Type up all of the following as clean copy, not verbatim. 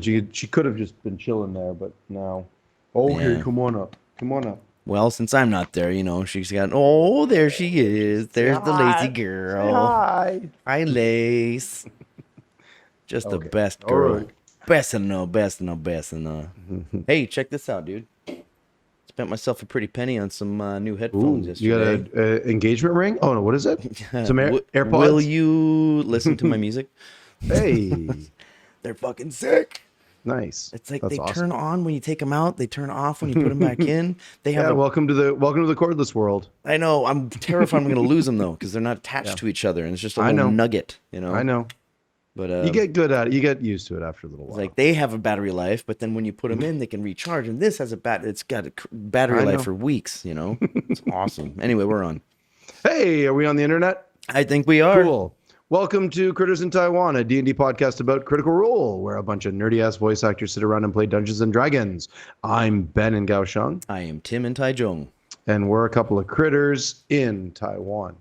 She could have just been chilling there, but now. Okay, Yeah. come on up. Come on up. Well, since I'm not there, she's got. Oh, there she is. Say There's the lazy hi. Say girl. hi. Hi, Lace. Just the Okay. best All girl. right. Best and no, best and no, best and no. Hey, check this out, dude. Spent myself a pretty penny on some new headphones Ooh, you got yesterday. a engagement ring? Oh no, what is it? Some Will AirPods? you listen to my music? Hey, They're fucking sick. nice. It's like That's they turn awesome. on when you take them out. They turn off when you put them back in. They have Yeah, a. welcome to the cordless world. I know. I'm terrified I'm going to lose them though because they're not Yeah, attached to each other, and it's just a I little know. nugget, I know. But You get good at it. You get used to it after a little it's while. like they have a battery life, but then when you put them in, they can recharge, and this has a It's got a battery I life know. for weeks. It's awesome. Anyway, we're on. Hey, are we on the internet? I think we are. Cool. Welcome to Critters in Taiwan, a D&D podcast about Critical Role, where a bunch of nerdy-ass voice actors sit around and play Dungeons and Dragons. I'm Ben in Kaohsiung, I am Tim in Taichung. and we're a couple of critters in Taiwan.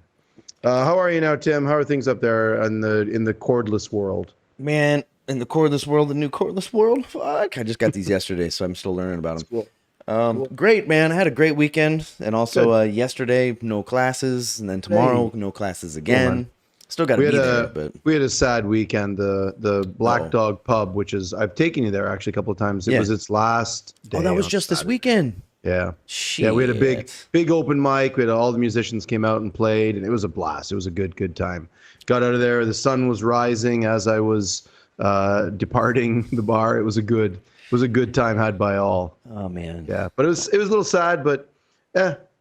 How are you now, Tim? How are things up there in the cordless world? Man, in the cordless world, the new cordless world. Fuck, I just got these yesterday, so I'm still learning about them. Cool. Cool. Great, man. I had a great weekend, and also Good. yesterday no classes, and then tomorrow Hey. no classes Cool, again. man. Still got to We had be there, a but we had a sad weekend. The Black Uh-oh. Dog Pub, which is I've taken you there actually a couple of times. It Yeah. was its last day. oh, that was on just this Saturday. weekend. Yeah. Shit. Yeah, we had a big open mic. We had all the musicians came out and played, and it was a blast. It was a good time. Got out of there. The sun was rising as I was departing the bar. It was a good time had by all. Oh man. Yeah, but it was a little sad, but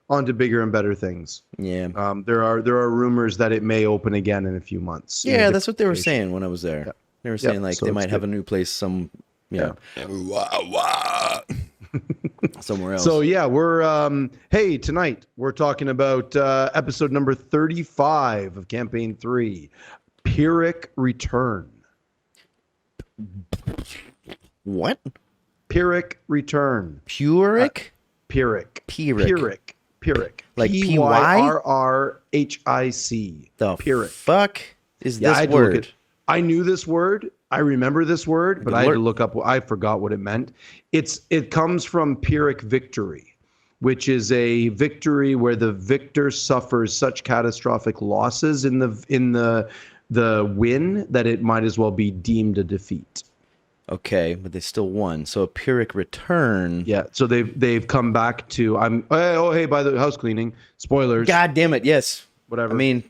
on to bigger and better things. Yeah. There are rumors that it may open again in a few months. in a Yeah, that's what they were different location. saying when I was there. Yeah. They were saying like so they it's might have good. a new place somewhere else. So yeah, we're hey, tonight we're talking about episode number 35 of campaign 3, Pyrrhic Return. What? Pyrrhic Return. Pyrrhic? Pyrrhic. Pyrrhic. Pyrrhic. Like Pyrrhic. The Pyrrhic. fuck is Yeah, I this had to look word? at. I knew this word. I remember this word, but I had to look up. I forgot what it meant. It comes from Pyrrhic victory, which is a victory where the victor suffers such catastrophic losses in the win that it might as well be deemed a defeat. Okay, but they still won. So a Pyrrhic return. Yeah, so they've come back to. Hey, by the house cleaning. Spoilers. God damn it! Yes. Whatever. I mean,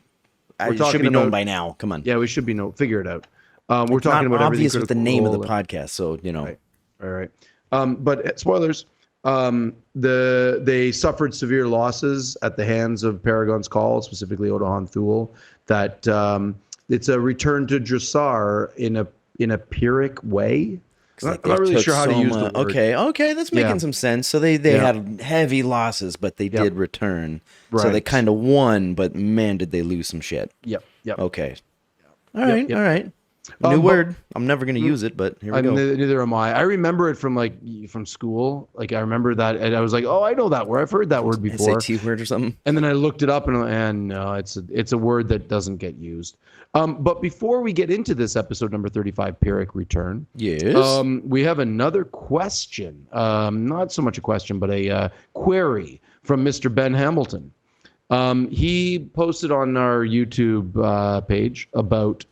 We're it should talking be known about- by now. Come on. Yeah, we should be figure it out. We're It's talking not about everything obvious with the Critical name of the Role podcast, so Right. All right. But spoilers. They suffered severe losses at the hands of Paragon's Call, specifically Odahan Thule. That it's a return to Dressar in a Pyrrhic way. I'm Like not they really took sure how to use the word. Okay, that's making Yeah. some sense. So they Yeah. had heavy losses, but they did return. So they Right. kind of won, but man, did they lose some shit. Yep. Okay. All right. yep. All right. New But- word. I'm never going to use it, but here we go. Neither am I. I remember it from school. Like I remember that, and I was like, "Oh, I know that word. I've heard that word before." SAT word or something. And then I looked it up, and no, it's a word that doesn't get used. But before we get into this episode number 35, Pyrrhic Return, Yes. we have another question. Not so much a question, but a query from Mr. Ben Hamilton. He posted on our YouTube page about.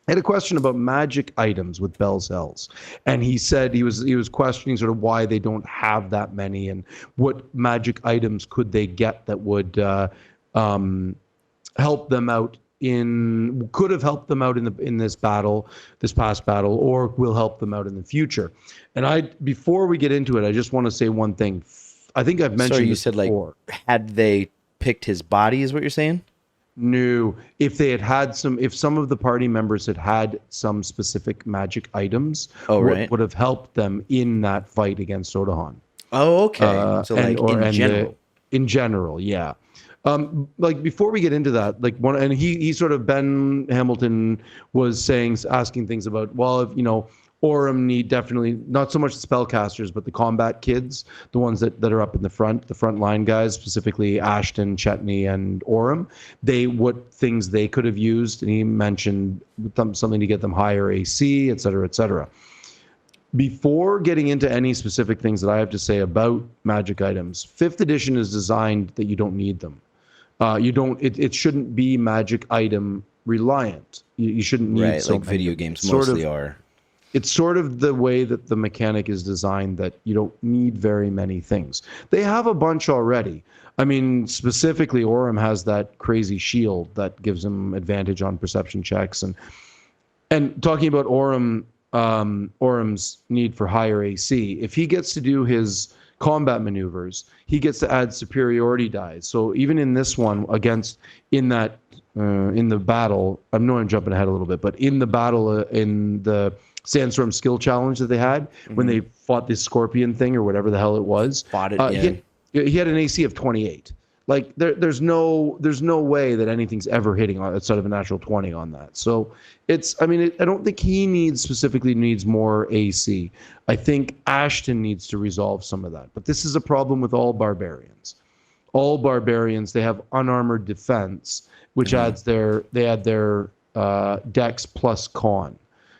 I had a question about magic items with Bell's Hells, and he said he was questioning sort of why they don't have that many and what magic items could they get that would help them out could have helped them out in this past battle, or will help them out in the future. And before we get into it, I just want to say one thing. I think I've mentioned Sorry, you this said before. had they picked his body, is what you're saying? No, if some of the party members had some specific magic items, right. would have helped them in that fight against Odahan. Oh, okay. So in general. In general, yeah. Like before we get into that, and he sort of Ben Hamilton was asking things about, well, if Orem need definitely not so much the spellcasters, but the combat kids, the ones that are up in the front line guys, specifically Ashton, Chetney, and Orem. What things they could have used, and he mentioned something to get them higher AC, et cetera, et cetera. before getting into any specific things that I have to say about magic items, 5th edition is designed that you don't need them. You don't. It shouldn't be magic item reliant. You shouldn't need Right, so like many. video games mostly are. It's sort of the way that the mechanic is designed that you don't need very many things. They have a bunch already. I mean, specifically, Orym has that crazy shield that gives him advantage on perception checks. And talking about Orym's need for higher AC, if he gets to do his combat maneuvers, he gets to add superiority dice. So even in this one, in the battle, I know I'm jumping ahead a little bit, but in the battle in the Sandstorm skill challenge that they had when they fought this scorpion thing or whatever the hell it was, he had an AC of 28. Like there's no way that anything's ever hitting outside of a natural 20 on that. So I don't think he specifically needs more AC. I think Ashton needs to resolve some of that. But this is a problem with all barbarians. All barbarians, they have unarmored defense, which adds their dex plus con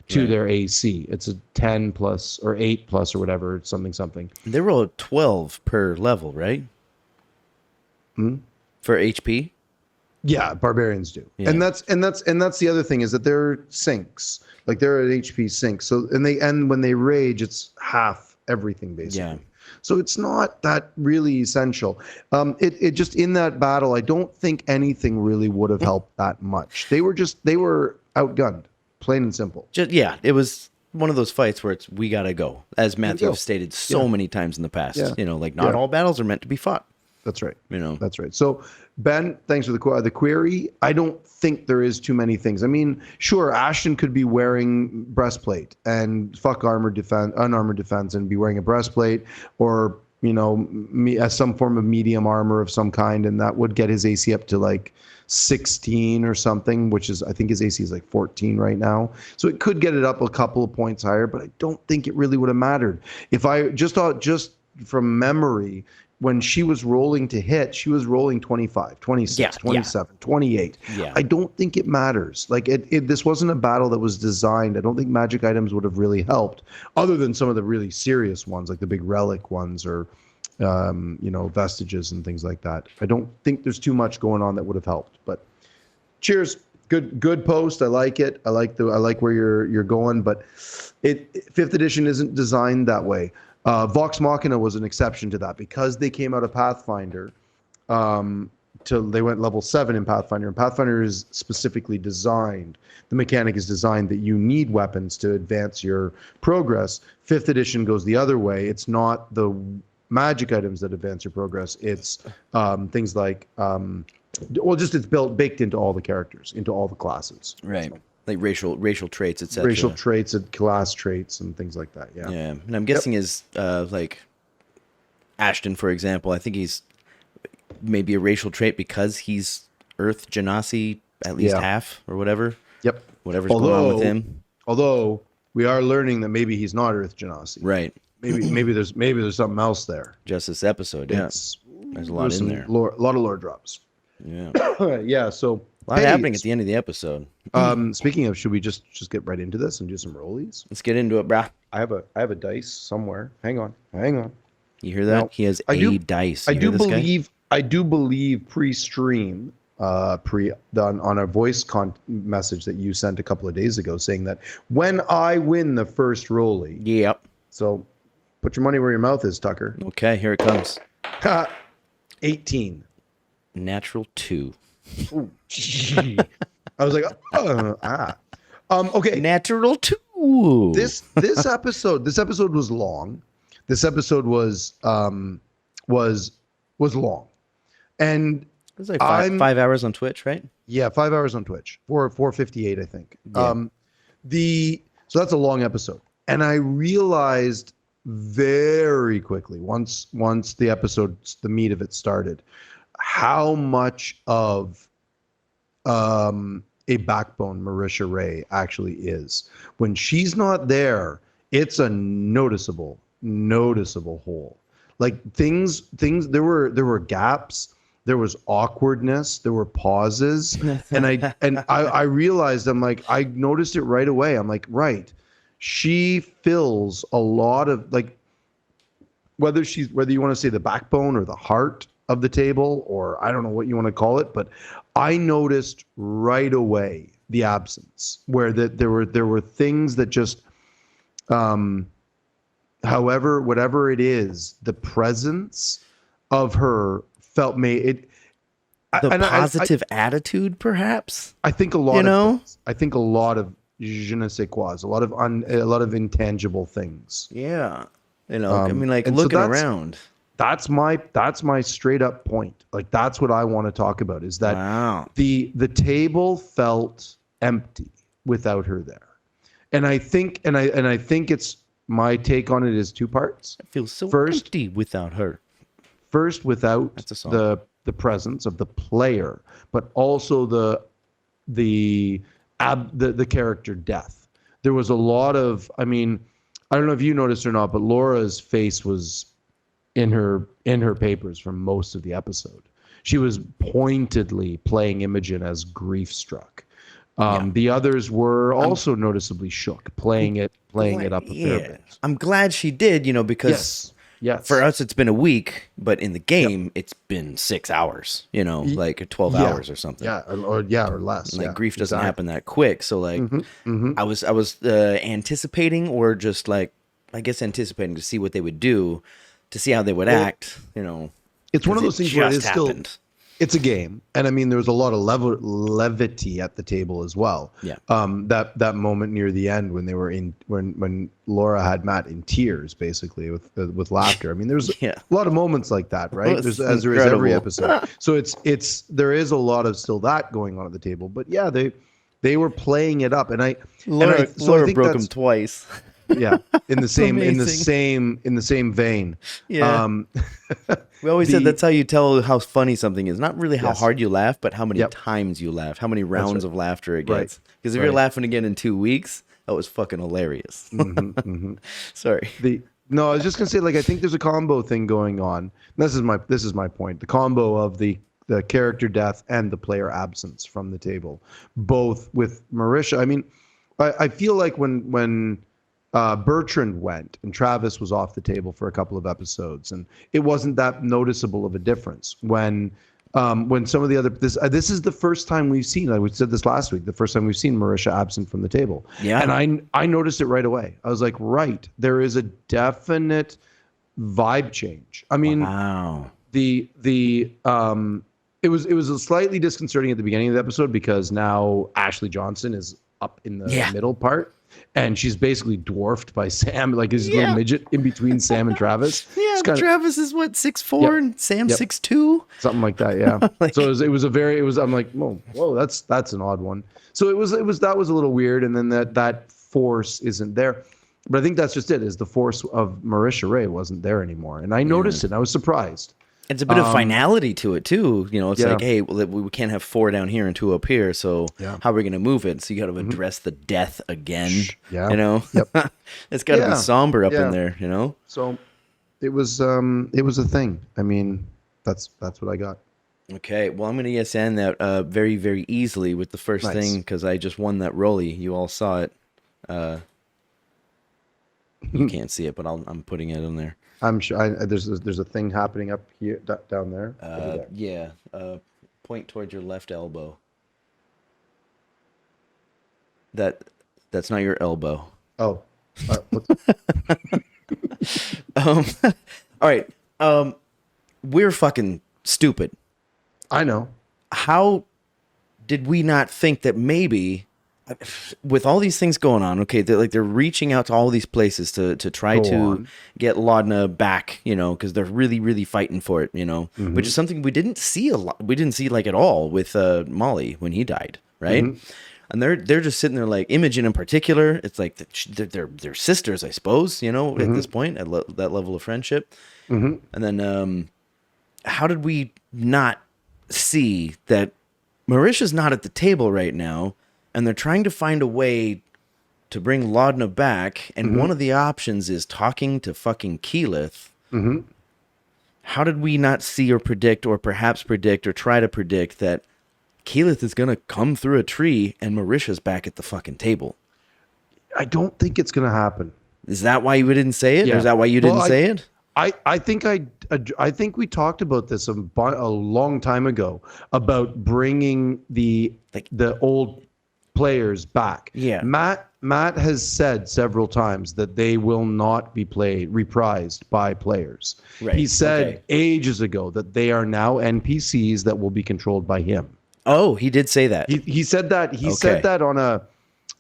to their AC. It's a 10 plus or 8 plus or whatever, something. They roll 12 per level, right? For HP? Yeah, barbarians do. Yeah. And that's the other thing is that they're sinks. Like they're at HP sinks. So and when they rage, it's half everything basically. Yeah. So it's not that really essential. It just in that battle, I don't think anything really would have helped that much. They were outgunned, plain and simple. It was one of those fights where we gotta go, as Matthew has stated so many times in the past. Yeah. Not all battles are meant to be fought. That's right. That's right. So Ben, thanks for the query. I don't think there is too many things. I mean, sure, Ashton could be wearing breastplate and fuck unarmored defense and be wearing a breastplate, or as some form of medium armor of some kind, and that would get his AC up to like 16 or something, which is, I think his AC is like 14 right now. So it could get it up a couple of points higher, but I don't think it really would have mattered. If I just from memory, when she was rolling to hit, she was rolling 25, 26, 27, 28. Yeah. I don't think it matters. Like this wasn't a battle that was designed. I don't think magic items would have really helped, other than some of the really serious ones, like the big relic ones or, vestiges and things like that. I don't think there's too much going on that would have helped. But cheers, good post. I like it. I like where you're going. But 5th edition isn't designed that way. Vox Machina was an exception to that because they came out of Pathfinder. They went level 7 in Pathfinder, and Pathfinder is specifically designed. The mechanic is designed that you need weapons to advance your progress. 5th edition goes the other way. It's not the magic items that advance your progress. It's things like it's baked into all the characters, into all the classes. Right. So, like racial traits, etc. Racial traits and class traits and things like that. Yeah. Yeah, and I'm guessing like Ashton, for example. I think he's maybe a racial trait because he's Earth Genasi, at least half or whatever. Yep. Whatever's going on with him. Although we are learning that maybe he's not Earth Genasi. Right. Maybe there's something else there. Just this episode, yeah. There's a lot in there. A lot of lore drops. Yeah. Yeah. So. A lot happening at the end of the episode. Speaking of, should we just get right into this and do some rollies? Let's get into it, brah. I have a dice somewhere. Hang on. You hear that? Now, he has dice. I do believe pre-stream, on a voice message that you sent a couple of days ago, saying that when I win the first rollie. Yep. So, put your money where your mouth is, Tucker. Okay, here it comes. 18. Natural 2. Ooh, I was like, okay. Natural 2. This episode was long. This episode was long, and it was like 5 hours on Twitch, right? Yeah, 5 hours on Twitch. 458, I think. Yeah. So that's a long episode, and I realized very quickly once the meat of it started, how much of a backbone Marisha Ray actually is. When she's not there, it's a noticeable hole. Like things there were gaps, there was awkwardness, there were pauses, and I realized I noticed it right away. I'm like, right. she fills a lot of like whether you want to say the backbone or the heart of the table, or I don't know what you want to call it, but I noticed right away the absence where that there were things that just however whatever it is, the presence of her felt made it The positive attitude, perhaps. I think a lot of things. I think a lot of je ne sais quoi, a lot of intangible things. Yeah. I mean, like looking around. That's my straight up point. Like that's what I want to talk about is that the table felt empty without her there. And I think it's my take on it is two parts. It feels so empty without her. First, without the presence of the player, but also the character death. There was a lot of, I mean, I don't know if you noticed or not, but Laura's face was in her papers for most of the episode. She was pointedly playing Imogen as grief struck. The others were also noticeably shook, playing it up a fair bit. I'm glad she did, because for us it's been a week, but in the game it's been 6 hours, like 12 hours or something. Or less. Like grief doesn't happen that quick. So like I was anticipating, or just like I guess anticipating to see what they would do, to see how they would act. It's one of those things where it is still. It's a game, and I mean there was a lot of levity at the table as well. Yeah. That moment near the end when they were when Laura had Matt in tears, basically with laughter. I mean, there's a lot of moments like that, right? As there is every episode. So there is a lot of still that going on at the table. But yeah, they were playing it up, and Laura broke him twice. Yeah, in the same vein. Yeah. We always said that's how you tell how funny something is. Not really how hard you laugh, but how many times you laugh, how many rounds of laughter it gets. Because if you're laughing again in 2 weeks, that was fucking hilarious. Sorry. No, I was just gonna say, like, I think there's a combo thing going on. This is my point. The combo of the character death and the player absence from the table, both with Marisha. I mean, I feel like when Bertrand went and Travis was off the table for a couple of episodes, and it wasn't that noticeable of a difference when some of the other this is the first time we've seen, I said this last week, the first time we've seen Marisha absent from the table. Yeah. And I noticed it right away. I was like, right, there is a definite vibe change. I mean, wow. It was slightly disconcerting at the beginning of the episode because now Ashley Johnson is up in the middle part. And she's basically dwarfed by Sam, like his little midget in between Sam and Travis. Yeah, Travis is what, 6'4", and Sam 6'2", something like that. Yeah. So I'm like, whoa, that's an odd one. So that was a little weird, and then that force isn't there. But I think that's just it. Is the force of Marisha Ray wasn't there anymore, and I noticed it. And I was surprised. It's a bit of finality to it too. It's like, hey, we can't have 4 down here and 2 up here. So how are we going to move it? So you got to address the death again. Yeah. It's got to be somber up in there. So it was a thing. I mean, that's what I got. Okay, well, I'm going to end that very, very easily with the first thing because I just won that rolly. You all saw it. You can't see it, but I'm putting it in there. I'm sure there's a thing happening up here, down there. Yeah. Point towards your left elbow. That's not your elbow. Oh. All right. We're fucking stupid. I know. How did we not think that maybe, with all these things going on, okay, they're reaching out to all these places to try to get Laudna back, because they're really, really fighting for it, which is something we didn't see a lot. We didn't see like at all with Molly when he died, right? And they're just sitting there like Imogen in particular. It's like they're sisters, I suppose, at this point at that level of friendship. And then how did we not see that Marisha's not at the table right now? And they're trying to find a way to bring Laudna back. And one of the options is talking to fucking Keyleth. How did we not see or predict or perhaps predict or try to predict that Keyleth is going to come through a tree and Marisha's back at the fucking table? I don't think it's going to happen. Is that why you didn't say it? Yeah. Or is that why you didn't say it? I think we talked about this a long time ago about bringing the old players back. Yeah. Matt has said several times that they will not be reprised by players. Right. He said ages ago that they are now NPCs that will be controlled by him. Oh, he did say that. He said that. He said that on a.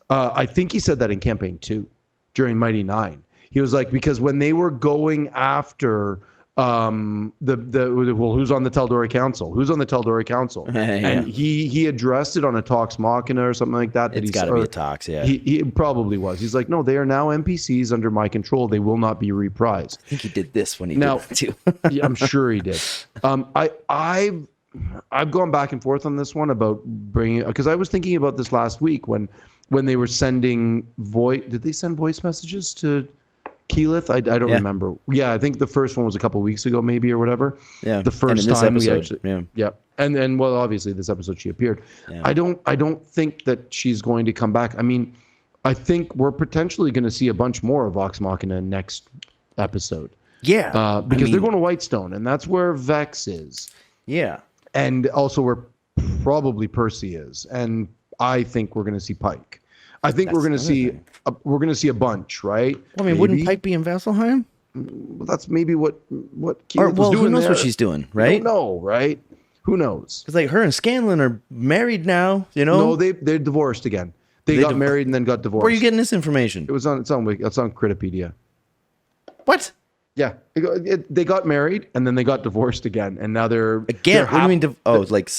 I think he said that in campaign 2 during Mighty 9. He was like, because when they were going after who's on the Taldori Council? Who's on the Taldori Council? And he addressed it on a Talks Machina or something like that. It's got to be a Talks, yeah. He probably was. He's like, no, they are now NPCs under my control. They will not be reprised. I think he did this when he did that too. Yeah, I'm sure he did. I've gone back and forth on this one about bringing, because I was thinking about this last week when they were sending did they send voice messages to Keyleth? I don't remember. Yeah, I think the first one was a couple of weeks ago, maybe, or whatever. Yeah, the first time we actually, yeah, and then well, obviously this episode she appeared. Yeah. I don't think that she's going to come back. I mean, I think we're potentially going to see a bunch more of Vox Machina next episode. Yeah, because they're going to Whitestone, and that's where Vex is. Yeah, and also where probably Percy is, and I think we're going to see Pike. I think we're going to see a bunch, right? Well, I mean, wouldn't Pike be in Vasselheim? Well, that's maybe what Keyleth was doing. Who knows what she's doing, right? I don't know, right? Who knows? Because like her and Scanlan are married now, you know? No, they're divorced again. They got married and then got divorced. Where are you getting this information? It's on Critterpedia. What? Yeah, they got married and then they got divorced again, and now they're again. What do you mean? Like.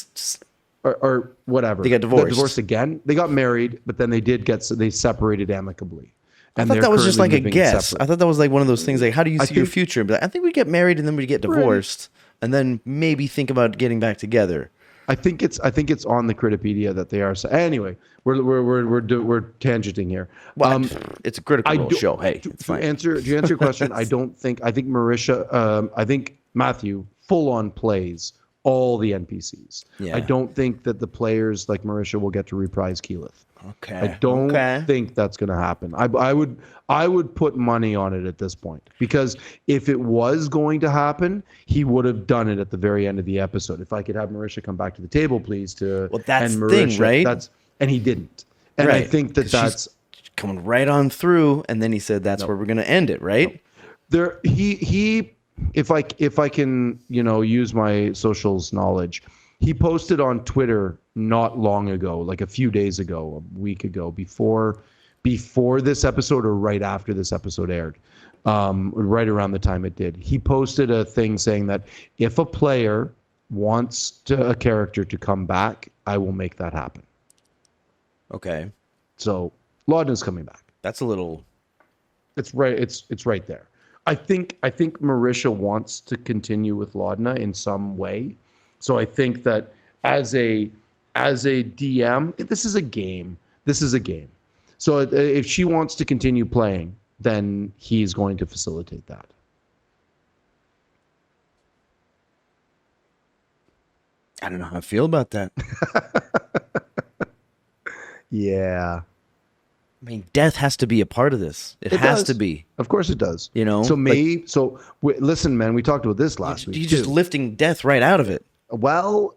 Or whatever. They got divorced. They got divorced again. They got married, but then they separated amicably. And I thought that was just like a guess. Separate. I thought that was like one of those things like, how do you see your future? But I think we get married and then we get divorced, and then maybe think about getting back together. I think it's on the Critterpedia that they are. So anyway, we're tangenting here. Well, it's a Critical Role show. Hey, it's fine. To answer your question, I think Marisha, I think Matthew full on plays all the NPCs. Yeah. I don't think that the players like Marisha will get to reprise Keyleth. Okay. I don't think that's going to happen. I would put money on it at this point, because if it was going to happen, he would have done it at the very end of the episode. If I could have Marisha come back to the table, please. That's the thing, right? And he didn't. And I think that's coming right on through. And then he said that's where we're going to end it, right? If I can, use my socials knowledge, he posted on Twitter not long ago, like a few days ago, a week ago, before this episode or right after this episode aired, right around the time it did. He posted a thing saying that if a player wants a character to come back, I will make that happen. Okay. So Laudna's coming back. That's a little. It's right. It's right there. I think Marisha wants to continue with Laudna in some way. So I think that as a DM, this is a game. So if she wants to continue playing, then he's going to facilitate that. I don't know how I feel about that. Yeah. I mean, death has to be a part of this. It has to be. Of course it does. So listen, man, we talked about this last week. You're just lifting death right out of it. Well,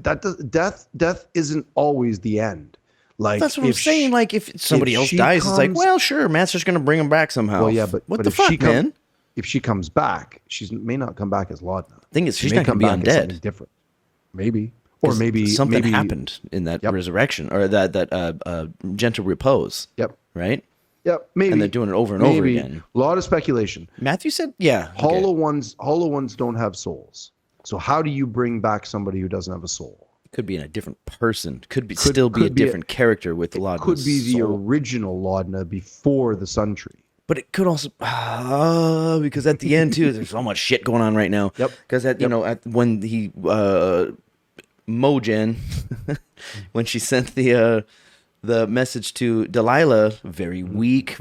death isn't always the end. Like, that's what I'm saying. Like, if somebody else dies, it's like, well, sure, Master's going to bring him back somehow. Well, yeah, but what the fuck, man? If she comes back, she may not come back as Laudna. Thing is, she's not going to be undead. Different, maybe, or maybe something happened in that resurrection or that gentle repose. Yep. Right. Yep. Maybe. And they're doing it over and over again. A lot of speculation. Matthew said, "Yeah, Hollow ones don't have souls. So how do you bring back somebody who doesn't have a soul? Could be in a different person. Could still be a different character with Laudna's could be the original Laudna before the Sun Tree. But it could also because at the end too, there's so much shit going on right now. Yep. Because when he Mojen when she sent the message to Delilah, very weak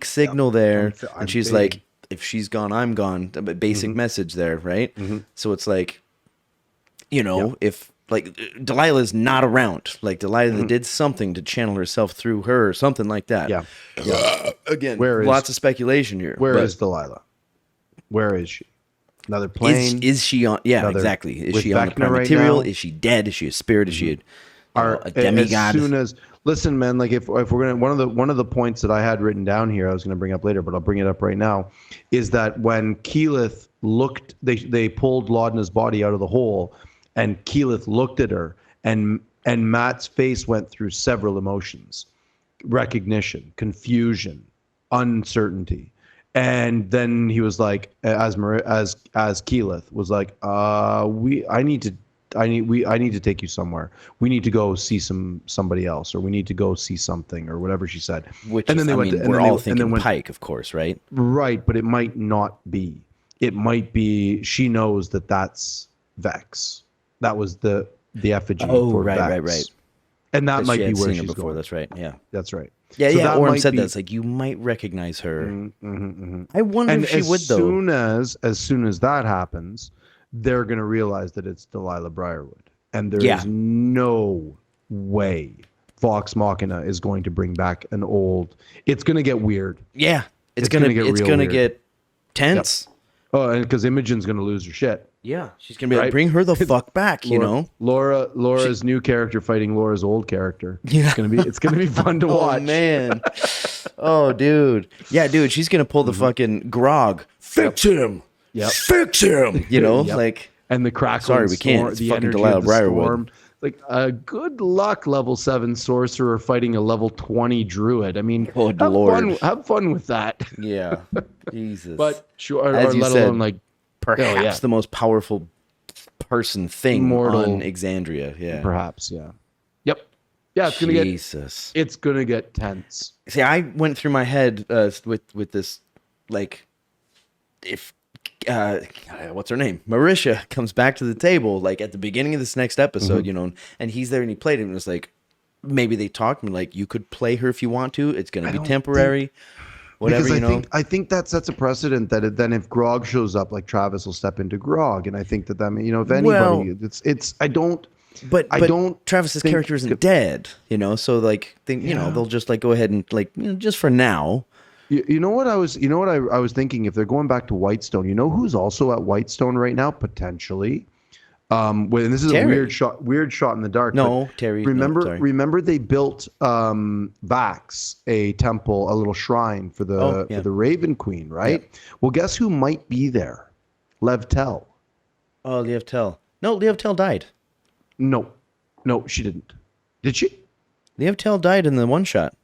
signal there, and she's like, "If she's gone, I'm gone." Basic message there, right? Mm-hmm. So it's like, if like Delilah's not around. Like Delilah did something to channel herself through her or something like that. Yeah. Again, Where lots of speculation here. Where is Delilah? Where is she? Another plane? Is she on? Yeah, Another, exactly. Is with she on the Vecna prime right material? now? Is she dead? Is she a spirit? Is she a demigod? As soon as listen, man, like if we're gonna one of the points that I had written down here, I was gonna bring up later, but I'll bring it up right now, is that when Keyleth looked, they pulled Laudna's body out of the hole, and Keyleth looked at her, and Matt's face went through several emotions: recognition, confusion, uncertainty. And then he was like, as Keyleth was like, I need to take you somewhere. We need to go see somebody else, or we need to go see something, or whatever she said. Which and then we're all thinking Pike, of course, right? Right, but it might not be. It might be she knows that that's Vex. That was the effigy for Vex. Right. And that might be where she's going. That's right. Yeah, that's right. Yeah, so Oren said that. It's like, you might recognize her. I wonder if she would, though. As soon as that happens, they're going to realize that it's Delilah Briarwood. And there is no way Vox Machina is going to bring back an old... It's going to get weird. Yeah, it's going to get tense. Yep. Oh, and because Imogen's going to lose her shit. Yeah, she's going to be like, bring her the fuck back, you know? Laura's new character fighting Laura's old character. Yeah. It's gonna be fun to watch. Oh, man. Oh, dude. Yeah, dude, she's going to pull the fucking grog. Fix him. Yep. Fix him. You know, like... And the crackling. Sorry, we can't. It's fucking Delilah Briarwood. Like a good luck level 7 sorcerer fighting a level 20 druid. I mean, have fun with that. Yeah. Jesus. But sure, or let alone like perhaps the most powerful person thing on Exandria. Yeah. Perhaps, yeah. Yep. Yeah, it's gonna get tense. See, I went through my head with this, like, if what's her name? Marisha comes back to the table like at the beginning of this next episode, you know, and he's there and he played it and it was like, maybe they talked and like, you could play her if you want to. It's going to be temporary. Whatever, you know. I think that sets a precedent that then if Grog shows up, like Travis will step into Grog, and I think that you know, if anybody, But Travis's character isn't dead, you know, so like you know, they'll just like go ahead and like, you know, just for now. You know what I was thinking, if they're going back to Whitestone, you know who's also at Whitestone right now potentially. And this is Terry. A weird shot in the dark. No, Terry. Remember they built Vax a temple, a little shrine for the Raven Queen, right? Yeah. Well, guess who might be there? Lev Tel. Oh, Lev Tel. No, Lev Tel died. No, she didn't. Did she? Lev Tel died in the one shot.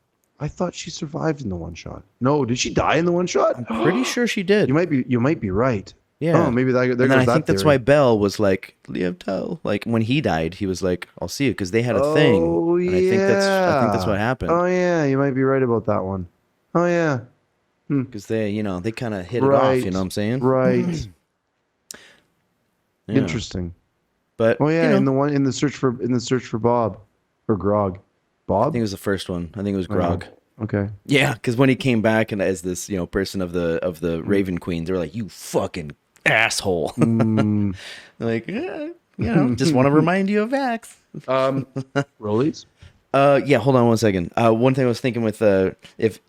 I thought she survived in the one shot. No, did she die in the one shot? I'm pretty sure she did. You might be right. Yeah. Oh, maybe that. And then I think that's why Bell was like, Lev Tel. Like when he died, he was like, "I'll see you," because they had a thing. Oh yeah. And I think that's what happened. Oh yeah, you might be right about that one. Oh yeah. Because they kind of hit it off. You know what I'm saying? Right. Yeah. Interesting. But in the search for Bob or Grog. Bob? I think it was the first one. I think it was Grog. Okay. Yeah, because when he came back and as this, you know, person of the Raven Queen, they were like, "You fucking asshole!" Like, you know, just want to remind you of Vax. Rollies. Yeah. Hold on one second. One thing I was thinking with if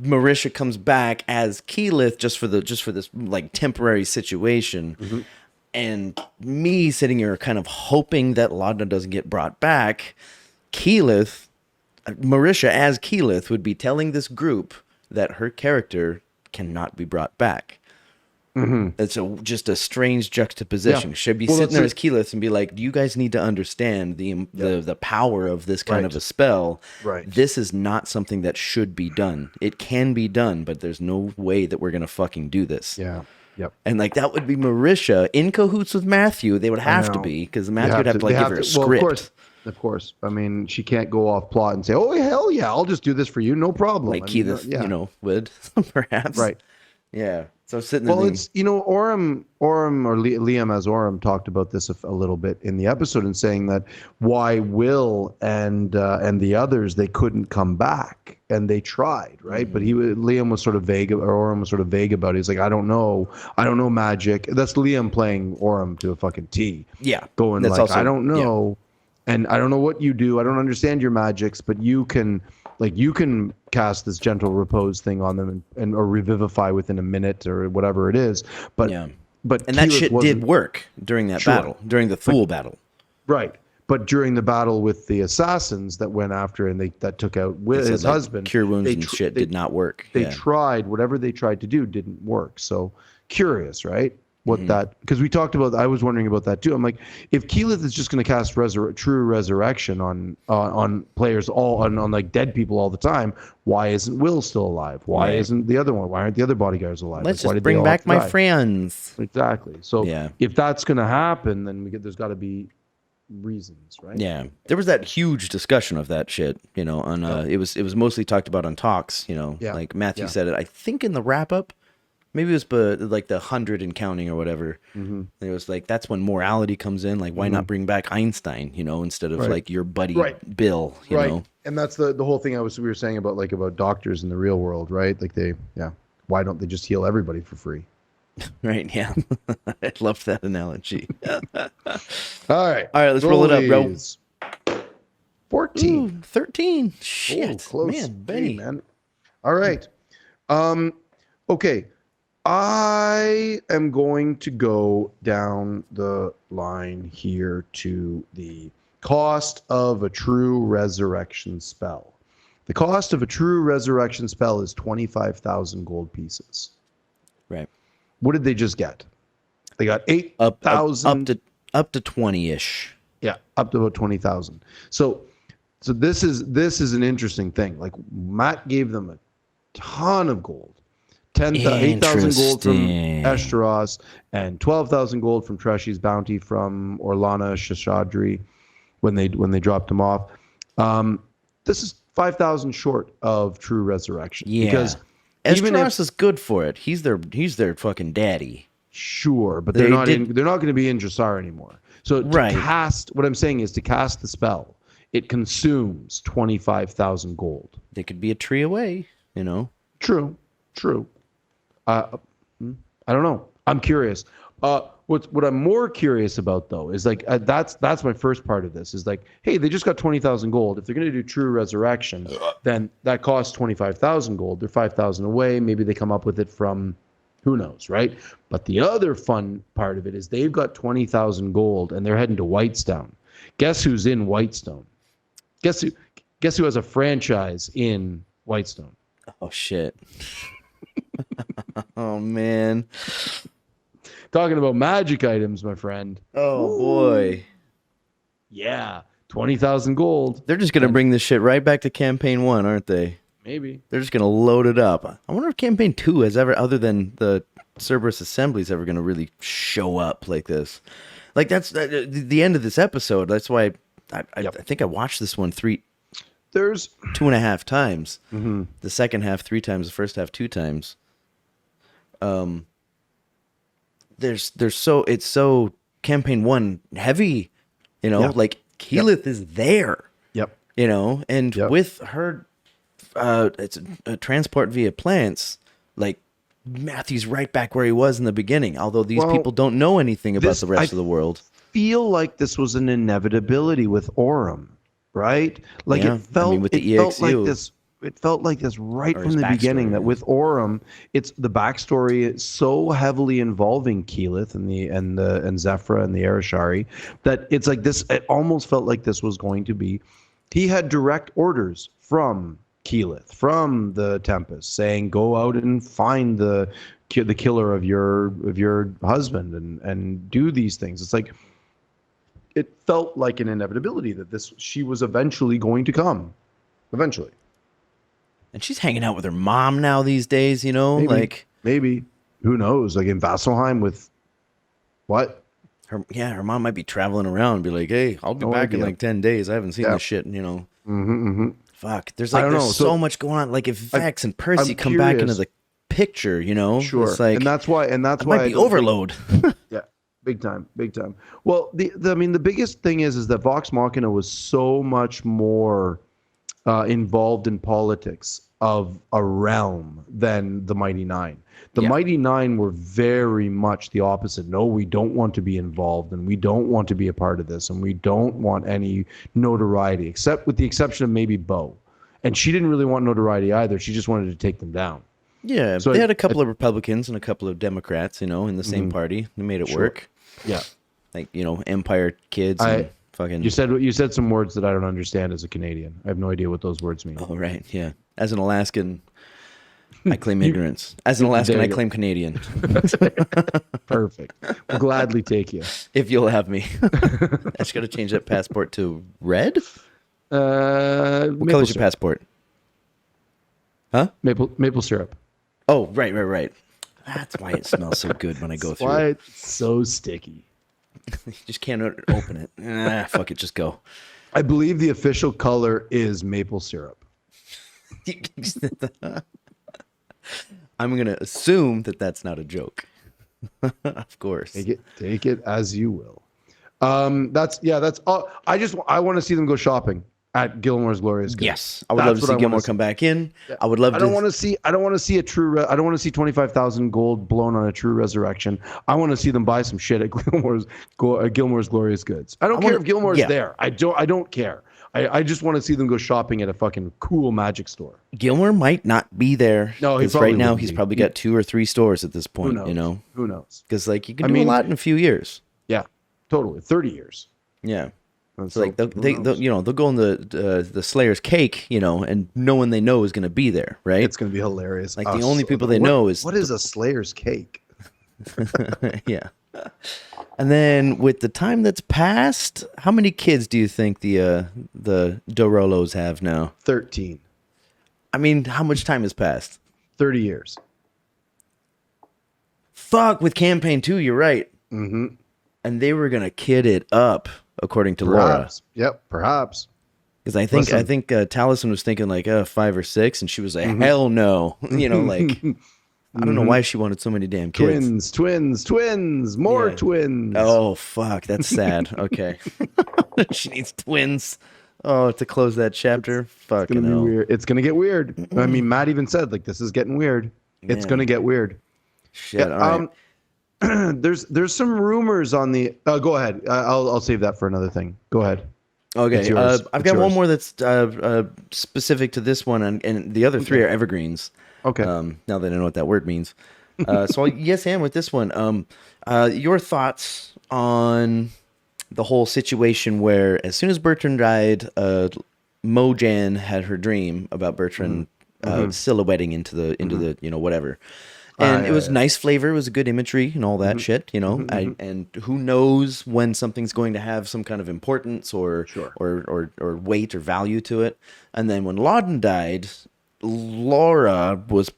Marisha comes back as Keyleth just for this like temporary situation, and me sitting here kind of hoping that Laudna doesn't get brought back. Marisha as Keyleth would be telling this group that her character cannot be brought back. It's just a strange juxtaposition. Yeah. She'd be sitting there as Keyleth and be like, "You guys need to understand the power of this kind of a spell. Right. This is not something that should be done. It can be done, but there's no way that we're gonna fucking do this." Yeah. Yep. And like that would be Marisha in cahoots with Matthew. They would have to be because Matthew would have to like give her a script. Well, of course. I mean, she can't go off plot and say, "Oh hell yeah, I'll just do this for you, no problem." Like Keyleth, you know, would perhaps. Right. Yeah. So I'm sitting there Well, thinking, it's Orem or Liam as Orem talked about this a little bit in the episode and saying that why Will and the others they couldn't come back and they tried, right? But Liam was sort of vague, or Orem was sort of vague about it. He's like, I don't know magic. That's Liam playing Orem to a fucking T. yeah, Going that's like, also, I don't yeah. know, and I don't know what you do. I don't understand your magics, but you can cast this gentle repose thing on them and or revivify within a minute or whatever it is. But Yeah. but And that Keyleth shit wasn't- did work during that Sure. battle, during the Thule battle. right. But during the battle with the assassins that went after and that took out They said, his like, husband, cure wounds they and tr- shit they- did not work. They Yeah. tried whatever they tried to do didn't work. So curious, right? What that, because we talked about, I was wondering about that too. I'm like, if Keyleth is just going to cast true resurrection on players on like dead people all the time, why isn't Will still alive? Why Right. isn't the other one? Why aren't the other bodyguards alive? Let's Like, why just did they bring all back have to my die? friends. Exactly. So Yeah. if that's going to happen, then there's got to be reasons, right? Yeah, there was that huge discussion of that shit, on it was mostly talked about on talks, Yeah. like Matthew Yeah. said it, I think in the wrap up, maybe it was like the 100 and counting or whatever. And it was like, that's when morality comes in. Like, why not bring back Einstein, instead of Right. like your buddy Right. Bill, you Right. know? And that's the whole thing we were saying about doctors in the real world, right? Like why don't they just heal everybody for free? Right. Yeah. I loved that analogy. All right. All right, let's roll it up, bro. Rollies. 14. Ooh, 13. Oh, Shit. close. Man, Hey, Benny. man. All right. Okay. I am going to go down the line here to the cost of a true resurrection spell. The cost of a true resurrection spell is 25,000 gold pieces. Right. What did they just get? They got Up 8,000. up to 20-ish. Yeah, up to about 20,000. So this is an interesting thing. Like, Matt gave them a ton of gold. 8,000 gold from Interesting. Eshtaros and 12,000 gold from Treshy's bounty from Orlana Shashadri when they dropped him off. This is 5,000 short of true resurrection. Yeah. Because even if Esteros is good for it. He's their fucking daddy. sure, but They they're not did- they're not going to be in Dressar anymore. So Right. what I'm saying is to cast the spell, it consumes 25,000 gold. They could be a tree away, True. I don't know. I'm curious. What I'm more curious about though is like that's my first part of this is like, hey, they just got 20,000 gold. If they're going to do true resurrection, then that costs 25,000 gold. They're 5,000 away. Maybe they come up with it from who knows, right? But the other fun part of it is they've got 20,000 gold and they're heading to Whitestone. Guess who's in Whitestone? Guess who has a franchise in Whitestone? Oh shit. Oh man. Talking about magic items, my friend. Oh boy. Yeah, 20,000 gold. They're just gonna bring this shit right back to campaign 1, aren't they? Maybe. They're just gonna load it up. I wonder if campaign 2 has ever, other than the Cerberus Assembly, is ever gonna really show up like this. Like that's the end of this episode. That's why I think I watched this one There's 2.5 times. The second half 3 times. The first half 2 times. It's so campaign 1 heavy, like Keyleth is there, Yep. and Yep. with her, it's a transport via plants, like Matthew's right back where he was in the beginning. Although these Well, people don't know anything about the rest I of the world. feel like this was an inevitability with Orem, right? Like Yeah, it felt with the it felt like EXU. this. It felt like this right Or from his the beginning. backstory, That yeah. with Orem, it's the backstory. It's so heavily involving Keyleth and Zephyra and the Arashari that it's like this. It almost felt like this was going to be. He had direct orders from Keyleth, from the Tempest, saying, "Go out and find the killer of your husband and do these things." It's like it felt like an inevitability that she was eventually going to come, eventually. And she's hanging out with her mom now these days, Maybe who knows? Like in Vasselheim with what? her mom might be traveling around and be like, "Hey, I'll be No back in idea. like 10 days. I haven't seen Yeah. this shit." Mm-hmm. Fuck. There's I like don't there's know. so So- much going on. Like if Vex and Percy I'm come back into curious. the picture, you know? Sure. It's like, and that's why it I might be don't overload. yeah, big time, big time. Well, I mean, the biggest thing is that Vox Machina was so much more involved in politics of a realm than the Mighty Nine. The Yeah. Mighty Nine were very much the opposite. No, we don't want to be involved, and we don't want to be a part of this, and we don't want any notoriety, except with the exception of maybe Bo. And she didn't really want notoriety either. She just wanted to take them down. Yeah, So they had a couple of Republicans and a couple of Democrats, you know, in the same party. They made it Sure. work. Yeah. Like, you know, Empire Kids and fucking... You said some words that I don't understand as a Canadian. I have no idea what those words mean. Oh, right, yeah. As an Alaskan, I claim ignorance. As an Alaskan, I claim Canadian. Perfect. We'll gladly take you. If you'll have me. I just got to change that passport to red? What color's your passport? Huh? Maple syrup. Oh, right. That's why it smells so good when I go through. Why it's so sticky. You just can't open it. Fuck it, just go. I believe the official color is maple syrup. I'm going to assume that that's not a joke. Of course. Take it as you will. That's all. I want to see them go shopping at Gilmore's Glorious Goods. Yes, I would love to see Gilmore come back in. Yeah. I would love. I don't want to see a true. I don't want to see 25,000 gold blown on a true resurrection. I want to see them buy some shit at Gilmore's Glorious Goods. I don't care if Gilmore's there. I don't care. I just want to see them go shopping at a fucking cool magic store. Gilmore might not be there. No, because right now he's probably got 2 or 3 stores at this point. Who knows? You know, who knows? Because like you can do a lot in a few years. Yeah, totally. 30 years. Yeah. So like they'll go on the Slayer's cake, you know, and no one they know is going to be there, right? It's going to be hilarious. Like the only people they know is what is a Slayer's cake? Yeah. And then with the time that's passed, how many kids do you think the Dorolos have now? 13. I mean, how much time has passed? 30 years. Fuck, with campaign 2, you're right. Mm-hmm. And they were gonna kid it up, according to Laura. Yep, perhaps. Because I think Taliesin was thinking like 5 or 6, and she was like, hell no. You know, like I don't know why she wanted so many damn kids. Twins, more twins. Oh fuck, that's sad. Okay, she needs twins. Oh, to close that chapter. Fucking hell. Weird. It's gonna get weird. I mean, Matt even said like this is getting weird. Yeah. It's gonna get weird. Shit. Yeah, all right. There's some rumors on the. Go ahead. I'll save that for another thing. Go ahead. Okay. I've got one more that's specific to this one, and the other 3 are evergreens. Okay. Now that I know what that word means, so yes, and with this one, your thoughts on the whole situation where, as soon as Bertrand died, Mojan had her dream about Bertrand silhouetting into the you know whatever. And it was nice flavor. It was a good imagery and all that shit, you know. And who knows when something's going to have some kind of importance or weight or value to it. And then when Loudon died, Laura was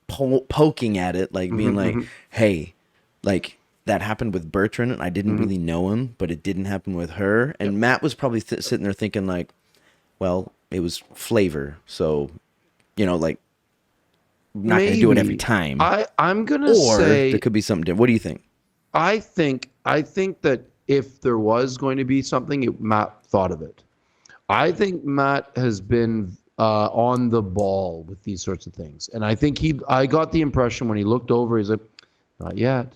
poking at it, like being like, "Hey, like that happened with Bertrand, and I didn't really know him, but it didn't happen with her." And Matt was probably sitting there thinking like, "Well, it was flavor, so you know, like." Not going to do it every time. I'm going to say there could be something different. What do you think? I think that if there was going to be something, Matt thought of it. I think Matt has been on the ball with these sorts of things, and I think I got the impression when he looked over, he's like, "Not yet,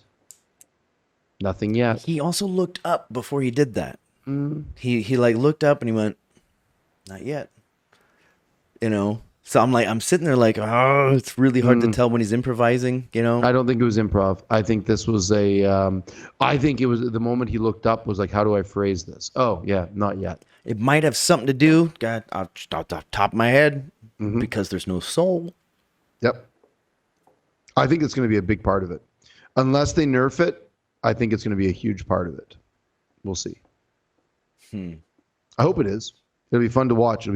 nothing yet." He also looked up before he did that. He like looked up and he went, "Not yet," you know. So I'm sitting there like, oh, it's really hard to tell when he's improvising, you know? I don't think it was improv. I think this was I think it was the moment he looked up was like, how do I phrase this? Oh, yeah, not yet. It might have something to do, God, off the top of my head, because there's no soul. Yep. I think it's going to be a big part of it. Unless they nerf it, I think it's going to be a huge part of it. We'll see. I hope it is. It'll be fun to watch. I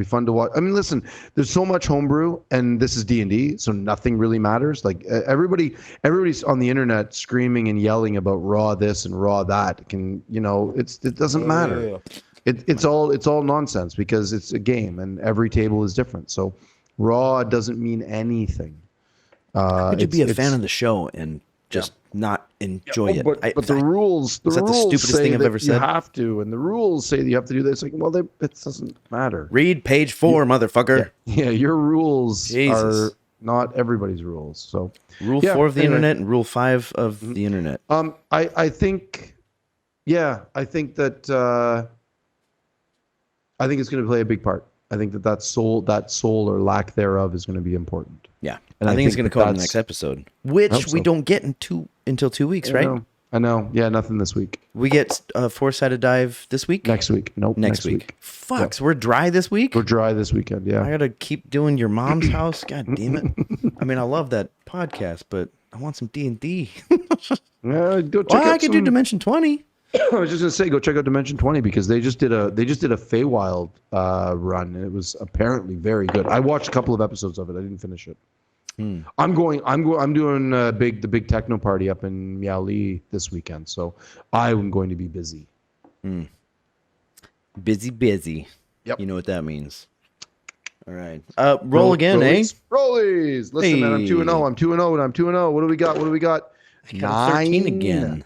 mean, listen, there's so much homebrew, and this is D&D, so nothing really matters. Like everybody's on the internet screaming and yelling about raw this and raw that. It doesn't matter. It's all nonsense because it's a game and every table is different. So raw doesn't mean anything. Could you be a fan of the show and just not enjoy it? But the rules, the is that the rules stupidest say thing I've that ever you said? have to, and the rules say that you have to do this. Like, well, it doesn't matter. Read page 4, motherfucker. Yeah, your rules Jesus. are not everybody's rules. So Rule 4 of the internet and rule 5 of the internet. I think, I think that I think it's going to play a big part. I think that soul or lack thereof is going to be important. Yeah, and I think it's going to come in the next episode, which we don't get until 2 weeks, right? I know. Yeah, nothing this week. We get a 4-sided dive this week? Next week. Nope. Next week. Fuck, so we're dry this week? We're dry this weekend, yeah. I got to keep doing your mom's house? God damn it. I mean, I love that podcast, but I want some D&D. Yeah, go check out I could do Dimension 20. I was just gonna say, go check out Dimension 20 because they just did a Feywild run, and it was apparently very good. I watched a couple of episodes of it. I didn't finish it. I'm doing the big techno party up in Miaoli this weekend, so I'm going to be busy. Busy. Yep. You know what that means. All right. Roll again, rollies, eh? Rollies. Listen, man, I'm 2-0. I'm 2-0, and I'm 2-0. What do we got? I got 13 again.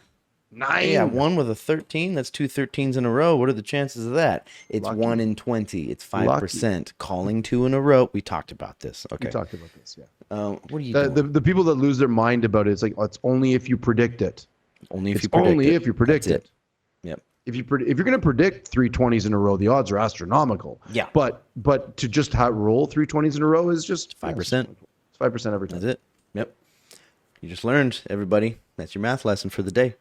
9. Yeah, 1 with a 13. That's 2 13s in a row. What are the chances of that? It's Lucky. 1 in 20. It's 5%. Lucky. Calling 2 in a row. We talked about this. Okay. We talked about this, yeah. What are you doing? The people that lose their mind about it, it's like, it's only if you predict it. Only if you predict it. Yep. If you're going to predict 3 20s in a row, the odds are astronomical. Yeah. But to just roll 3 20s in a row is just 5%. It's 5% every time. That's it. Yep. You just learned, everybody. That's your math lesson for the day.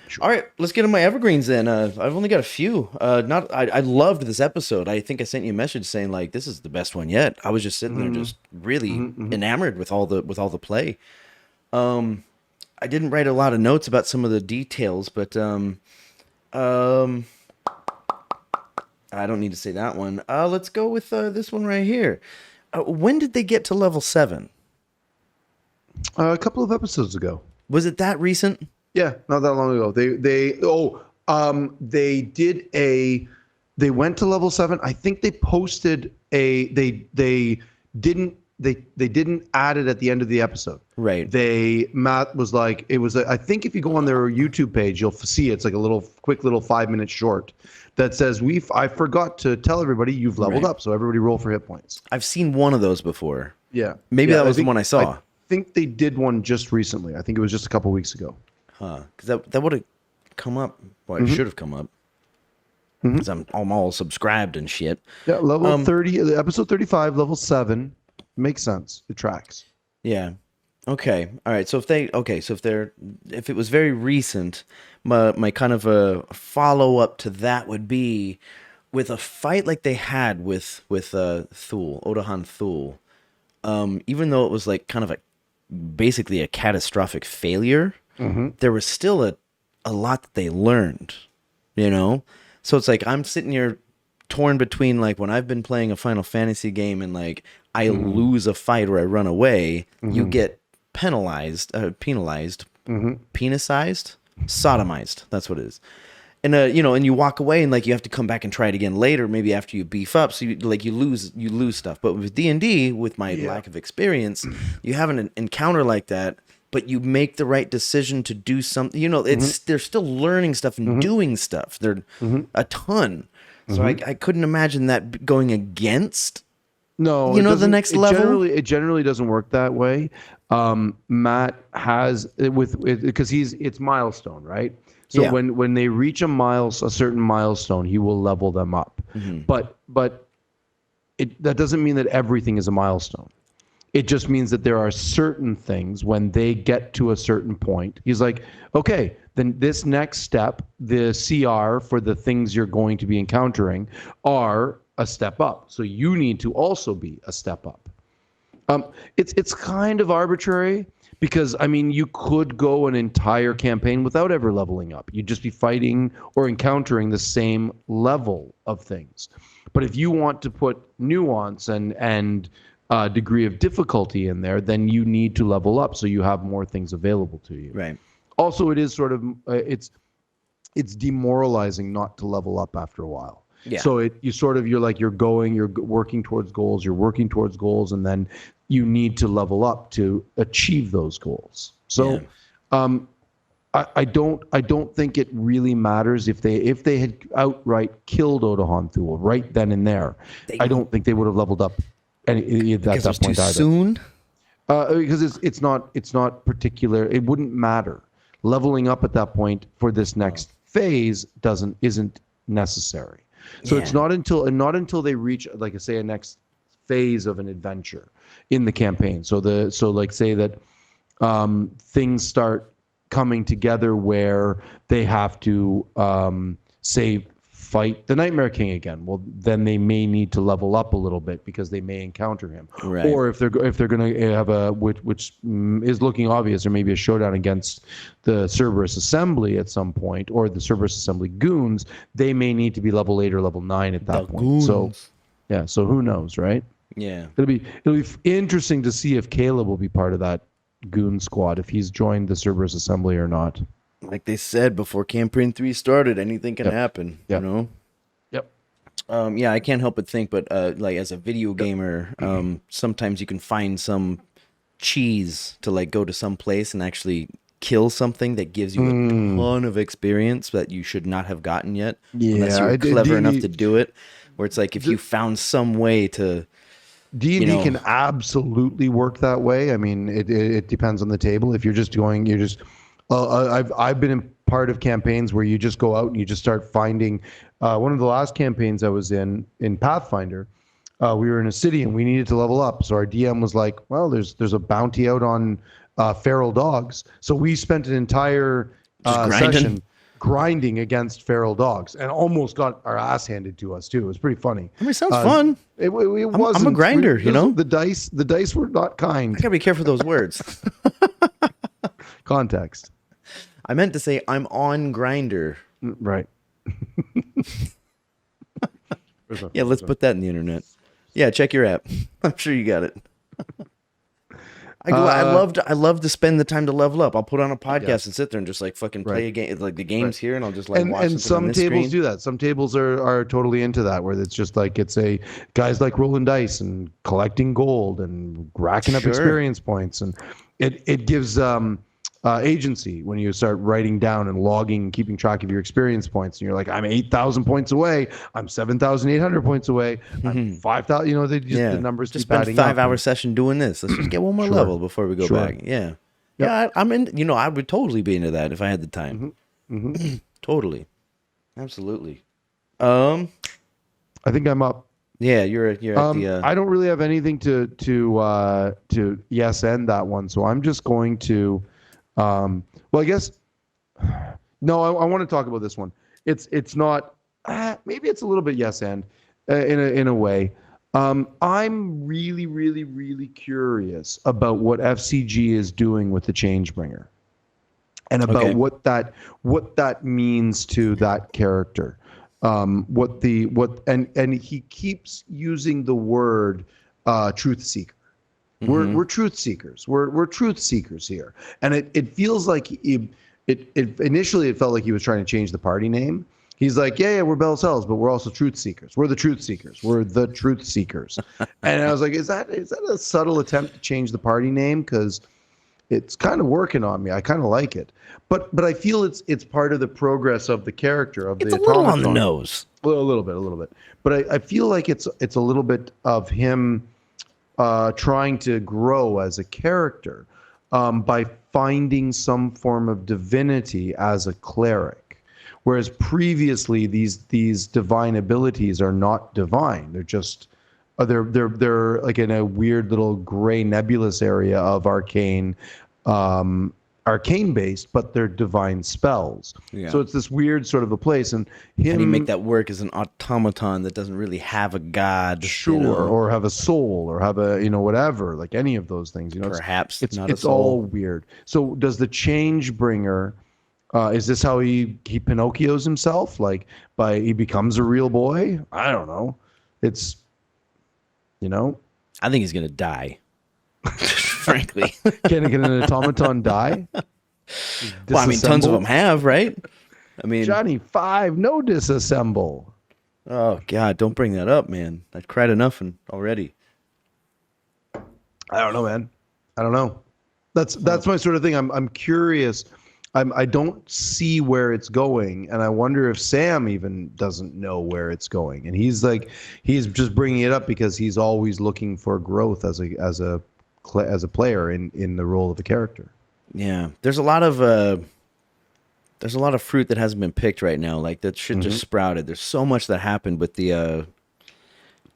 Sure. All right, let's get into my evergreens then. I've only got a few. I loved this episode. I think I sent you a message saying like this is the best one yet. I was just sitting there, just really enamored with all the play. I didn't write a lot of notes about some of the details, but I don't need to say that one. Let's go with this one right here. When did they get to level 7? A couple of episodes ago. Was it that recent? Yeah, not that long ago. They went to level 7. I think they posted they didn't add it at the end of the episode. Right. Matt was like, I think if you go on their YouTube page, you'll see it's like a quick little 5-minute short that says I forgot to tell everybody you've leveled up, so everybody roll for hit points. I've seen one of those before. Yeah. Maybe that was the one I saw. I think they did one just recently. I think it was just a couple weeks ago. Because that would have come up. Well, it should have come up. Because I'm all subscribed and shit. Yeah, level 30, episode 35, level 7. Makes sense. It tracks. Yeah. Okay. All right. So if it was very recent, my kind of a follow up to that would be with a fight like they had with Thule, Odahan Thule. Even though it was like kind of basically a catastrophic failure. There was still a lot that they learned, you know? So it's like I'm sitting here torn between like when I've been playing a Final Fantasy game and like I lose a fight or I run away, you get penalized, sodomized. That's what it is. And and you walk away and like you have to come back and try it again later, maybe after you beef up. So you lose stuff. But with D&D, with my lack of experience, you have an encounter like that. But you make the right decision to do something. They're still learning stuff and doing stuff. They're a ton. So I couldn't imagine that going against. No, the next level. It generally doesn't work that way. Matt has because it's milestone, right? So when they reach a certain milestone, he will level them up. But that doesn't mean that everything is a milestone. It just means that there are certain things when they get to a certain point. He's like, okay, then this next step, the CR for the things you're going to be encountering are a step up. So you need to also be a step up. It's kind of arbitrary because, I mean, you could go an entire campaign without ever leveling up. You'd just be fighting or encountering the same level of things. But if you want to put nuance and degree of difficulty in there, then you need to level up so you have more things available to you. Right. Also, it is sort of it's demoralizing not to level up after a while. Yeah. So you're working towards goals, and then you need to level up to achieve those goals. So I don't think it really matters if they had outright killed Otohanthul right then and there. I don't think they would have leveled up at that point either. Soon. Because it's not particular. It wouldn't matter. Leveling up at that point for this next phase isn't necessary. So it's not until they reach, like I say, a next phase of an adventure in the campaign. So like say that things start coming together where they have to say fight the Nightmare King again. Well, then they may need to level up a little bit because they may encounter him. Right. Or if they're going to have which is looking obvious, or maybe a showdown against the Cerberus Assembly at some point, or the Cerberus Assembly goons, they may need to be level 8 or level 9 at that point. Goons. So who knows, right? Yeah. It'll be interesting to see if Caleb will be part of that goon squad, if he's joined the Cerberus Assembly or not. Like they said before Campaign 3 started, anything can happen, you know? Yep. Yeah, I can't help but think, but like as a video gamer, sometimes you can find some cheese to like go to some place and actually kill something that gives you a ton of experience that you should not have gotten yet, unless you were clever enough to do it. Where it's like if you found some way to... D&D can absolutely work that way. I mean, it depends on the table. If you're just going, I've been in part of campaigns where you just go out and you just start finding. One of the last campaigns I was in Pathfinder, we were in a city and we needed to level up. So our DM was like, "Well, there's a bounty out on feral dogs." So we spent an entire session grinding against feral dogs and almost got our ass handed to us too. It was pretty funny. I mean, it sounds fun. It wasn't. I'm a grinder, you know. The dice were not kind. I gotta be careful with those words. Context. I meant to say I'm on Grinder. Right. Yeah, let's put that in the internet. Yeah, check your app. I'm sure you got it. I love to spend the time to level up. I'll put on a podcast and sit there and just like fucking play a game, like the game's here, and I'll just like watch. And some tables do that. Some tables are totally into that, where it's just like it's a guys like rolling dice and collecting gold and racking up experience points, and it gives agency when you start writing down and logging, keeping track of your experience points, and you're like, I'm 8,000 points away, I'm 7,800 points away, I'm 5,000. You know, the numbers just spend a 5-hour session doing this. Let's just get one more level before we go back. Yeah, I'm in. You know, I would totally be into that if I had the time. Totally, absolutely. I think I'm up. Yeah, you're at the. I don't really have anything to yes end that one, so I'm just going to. Well, I guess no. I want to talk about this one. It's not. Maybe it's a little bit yes and in a way. I'm really, really, really curious about what FCG is doing with the Changebringer, and about what that means to that character. And he keeps using the word truth seeker. We're truth seekers. We're truth seekers here, and it feels like initially it felt like he was trying to change the party name. He's like, yeah, we're Bell's Hells, but we're also truth seekers. We're the truth seekers. We're the truth seekers. And I was like, is that a subtle attempt to change the party name? Because it's kind of working on me. I kind of like it, but I feel it's part of the progress of the character of the automaton. It's a little on the nose. A little bit. But I feel like it's a little bit of him trying to grow as a character by finding some form of divinity as a cleric, whereas previously these divine abilities are not divine. They're just they're like in a weird little gray nebulous area of arcane based, but they're divine spells. Yeah. So it's this weird sort of a place. And how do you make that work as an automaton that doesn't really have a god? Sure, you know? Or have a soul, or have a whatever, like any of those things. Perhaps it's all weird. So does the Changebringer? Is this how he Pinocchios himself? Like he becomes a real boy? I don't know. It's I think he's gonna die. Frankly, can an automaton die? Well, I mean, tons of them have, right? I mean, Johnny 5, no disassemble. Oh God, don't bring that up, man. I've cried enough already. I don't know, man. I don't know. That's my sort of thing. I'm curious. I don't see where it's going, and I wonder if Sam even doesn't know where it's going. And he's just bringing it up because he's always looking for growth as a player in the role of a character. Yeah, there's a lot of fruit that hasn't been picked right now. Like that shit just sprouted. There's so much that happened with the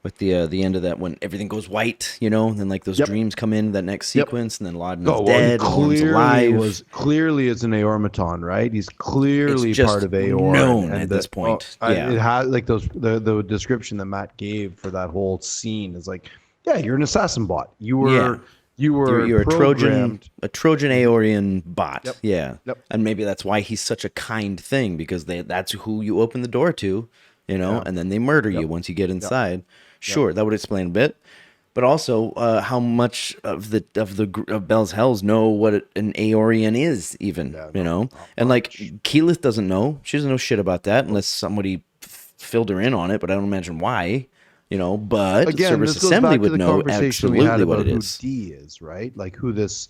end of that when everything goes white, you know, and then like those dreams come in that next sequence, and then Laudna's dead, and Orm's alive. Clearly it's an Aormaton, right? He's clearly It's just part of Aor, known at this point. Yeah. It has like the description that Matt gave for that whole scene is like, yeah, you're an assassin bot. You're a programmed. a Trojan Aorian bot. Yep. Yeah. Yep. And maybe that's why he's such a kind thing, because that's who you open the door to, you know, and then they murder you once you get inside. Sure, that would explain a bit. But also, how much of Bell's Hells know what an Aorian is, even, you know? And like, Keyleth doesn't know. She doesn't know shit about that unless somebody filled her in on it, but I don't imagine why. You know, but again, Service this goes Assembly back to would the know conversation we had absolutely what about it who is. D is, right? Like who this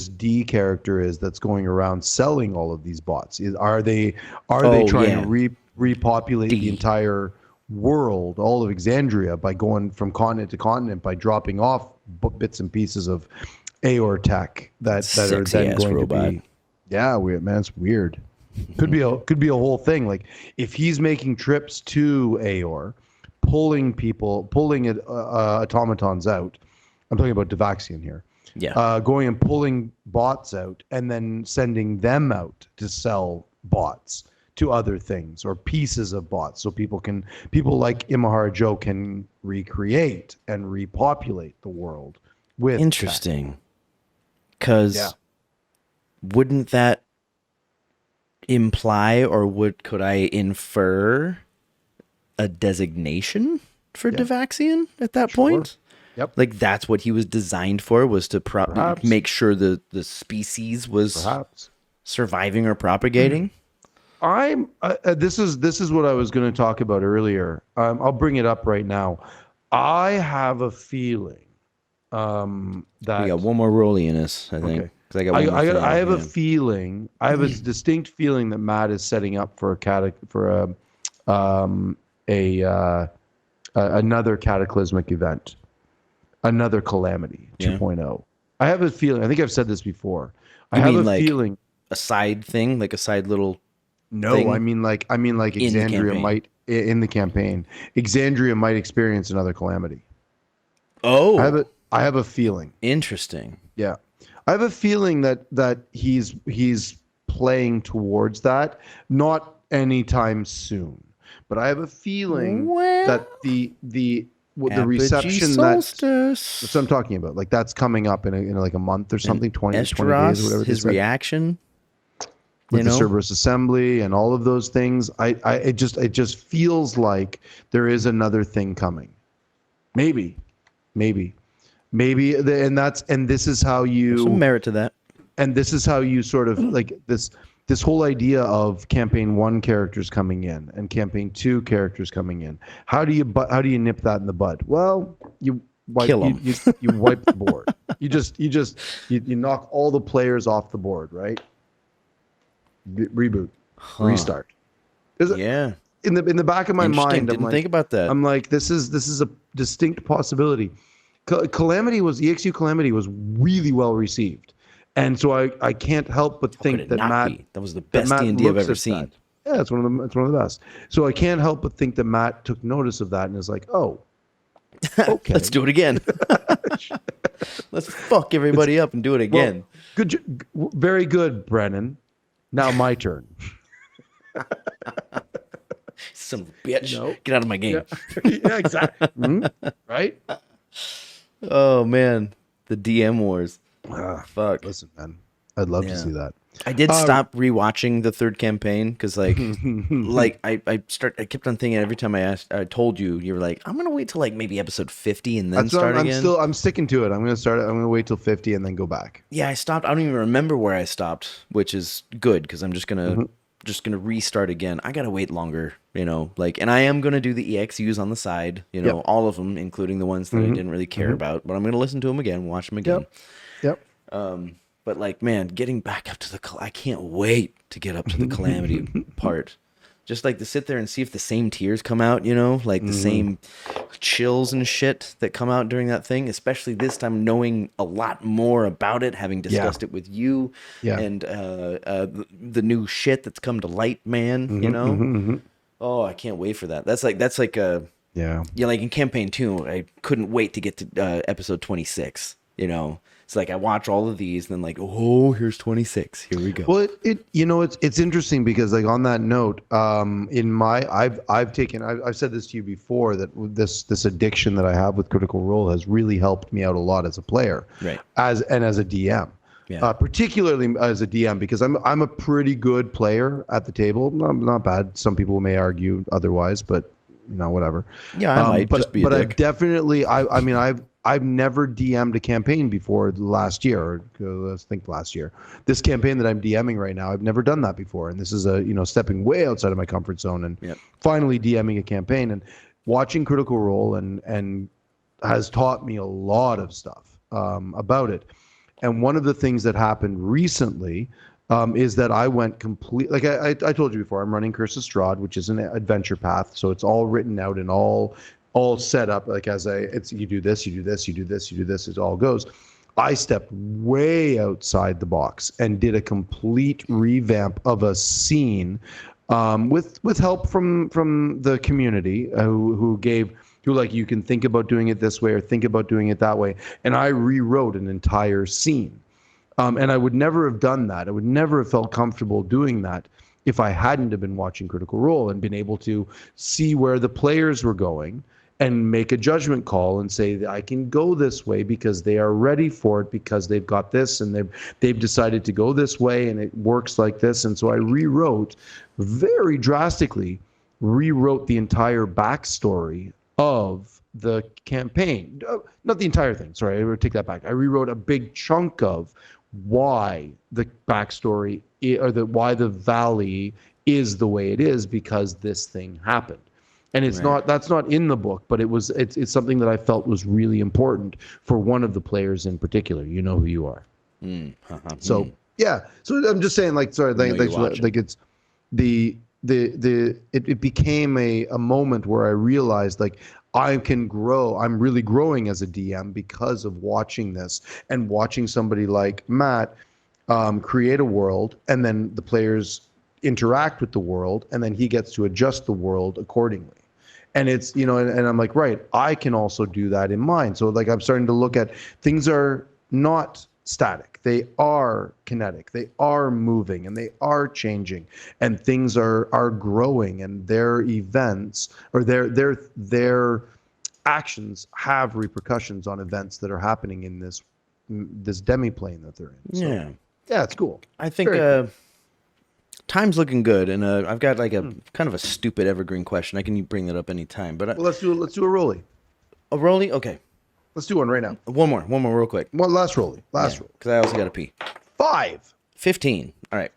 D character is that's going around selling all of these bots. Are they trying to repopulate the entire world, all of Exandria, by going from continent to continent by dropping off bits and pieces of Aor tech that are then going robot. to be weird, man. It's weird. Could be a whole thing. Like if he's making trips to Aor, pulling automatons out. I'm talking about Devaxian here. Yeah. Going and pulling bots out and then sending them out to sell bots to other things or pieces of bots, so people like Imahara Joe can recreate and repopulate the world with interesting. Because wouldn't that imply, or could I infer a designation for Devaxian at that point? Yep. Like that's what he was designed for, was to make sure the species was surviving or propagating. This is what I was going to talk about earlier. I'll bring it up right now. I have a feeling that we got one more rollie in us, I think. Okay. I have a feeling. I have a distinct feeling that Matt is setting up for another cataclysmic event, another calamity 2.0. I have a feeling. I think I've said this before. I have a feeling. A side thing, like a side little. No, thing I mean like Exandria might in the campaign. Exandria might experience another calamity. Oh, I have a feeling. Interesting. Yeah, I have a feeling that he's playing towards that. Not anytime soon. But I have a feeling that the reception that's what I'm talking about. Like that's coming up in like a month or something, 20 days or whatever. His reaction with the Cerberus Assembly and all of those things. It just feels like there is another thing coming. Maybe. And this is how you There's some merit to that. And this is how you sort of like this whole idea of campaign 1 characters coming in and campaign 2 characters coming in. How do you nip that in the bud? Well, you kill them. You wipe the board. You knock all the players off the board, right? Reboot, restart. In the back of my mind, Didn't think about that. I'm like, this is a distinct possibility. Calamity EXU Calamity was really well received. And so I can't help but think that that was the best D&D I've ever seen. Yeah, it's one of the best. So I can't help but think that Matt took notice of that and is like, oh, okay, let's do it again. Let's fuck everybody up and do it again. Well, good, very good, Brennan. Now my turn. Son of a bitch! Get out of my game. Yeah, exactly. Right? Oh man, the DM wars. Fuck. Listen, man, I'd love to see that. I did stop rewatching the third campaign because, like, I kept on thinking every time I told you, you were like, I'm gonna wait till like maybe episode 50 and then start again. I'm sticking to it. I'm gonna wait till 50 and then go back. Yeah, I stopped. I don't even remember where I stopped, which is good because I'm just gonna just going to restart again, I got to wait longer, like, and I am going to do the EXUs on the side, all of them, including the ones that I didn't really care about, but I'm going to listen to them again, watch them again. Yep. But like, man, getting back up to I can't wait to get up to the calamity part. Just like to sit there and see if the same tears come out, like the same chills and shit that come out during that thing, especially this time knowing a lot more about it, having discussed it with you and the new shit that's come to light, man, Oh, I can't wait for that. That's like like in campaign 2, I couldn't wait to get to episode 26, It's like I watch all of these, and then like, oh, here's 26. Here we go. Well, it's interesting because like on that note, I've said this to you before that this addiction that I have with Critical Role has really helped me out a lot as a player, right? As a DM, particularly as a DM because I'm a pretty good player at the table. Not bad. Some people may argue otherwise, but whatever. Yeah, I might just be a dick. I've definitely, I've never DM'd a campaign before last year, or let's think last year. This campaign that I'm DMing right now, I've never done that before. And this is stepping way outside of my comfort zone and finally DMing a campaign and watching Critical Role and has taught me a lot of stuff about it. And one of the things that happened recently is that I went complete, like I told you before, I'm running Curse of Strahd, which is an adventure path. So it's all written out and all set up like you do this, you do this, you do this, you do this, it all goes. I stepped way outside the box and did a complete revamp of a scene with help from the community who like, you can think about doing it this way or think about doing it that way. And I rewrote an entire scene. And I would never have done that. I would never have felt comfortable doing that if I hadn't have been watching Critical Role and been able to see where the players were going and make a judgment call and say, I can go this way because they are ready for it because they've got this and they've decided to go this way and it works like this. And so I very drastically rewrote the entire backstory of the campaign. Not the entire thing, sorry, I would take that back. I rewrote a big chunk of why the backstory why the valley is the way it is because this thing happened. And it's that's not in the book, but it's something that I felt was really important for one of the players in particular. You know who you are. So I'm just saying, like, sorry, like it's it became a moment where I realized like I can grow. I'm really growing as a DM because of watching this and watching somebody like Matt create a world, and then the players interact with the world, and then he gets to adjust the world accordingly. And it's, and I'm like, right, I can also do that in mine. So like I'm starting to look at things are not static. They are kinetic. They are moving and they are changing, and things are growing, and their events or their actions have repercussions on events that are happening in this demiplane that they're in. So, yeah, it's cool. I think time's looking good, and I've got like a kind of a stupid evergreen question. I can bring that up anytime, but let's do a rolly. A rolly, okay. Let's do one right now. One more real quick. One last rolly. Roll. Because I also got to pee. 15. All right.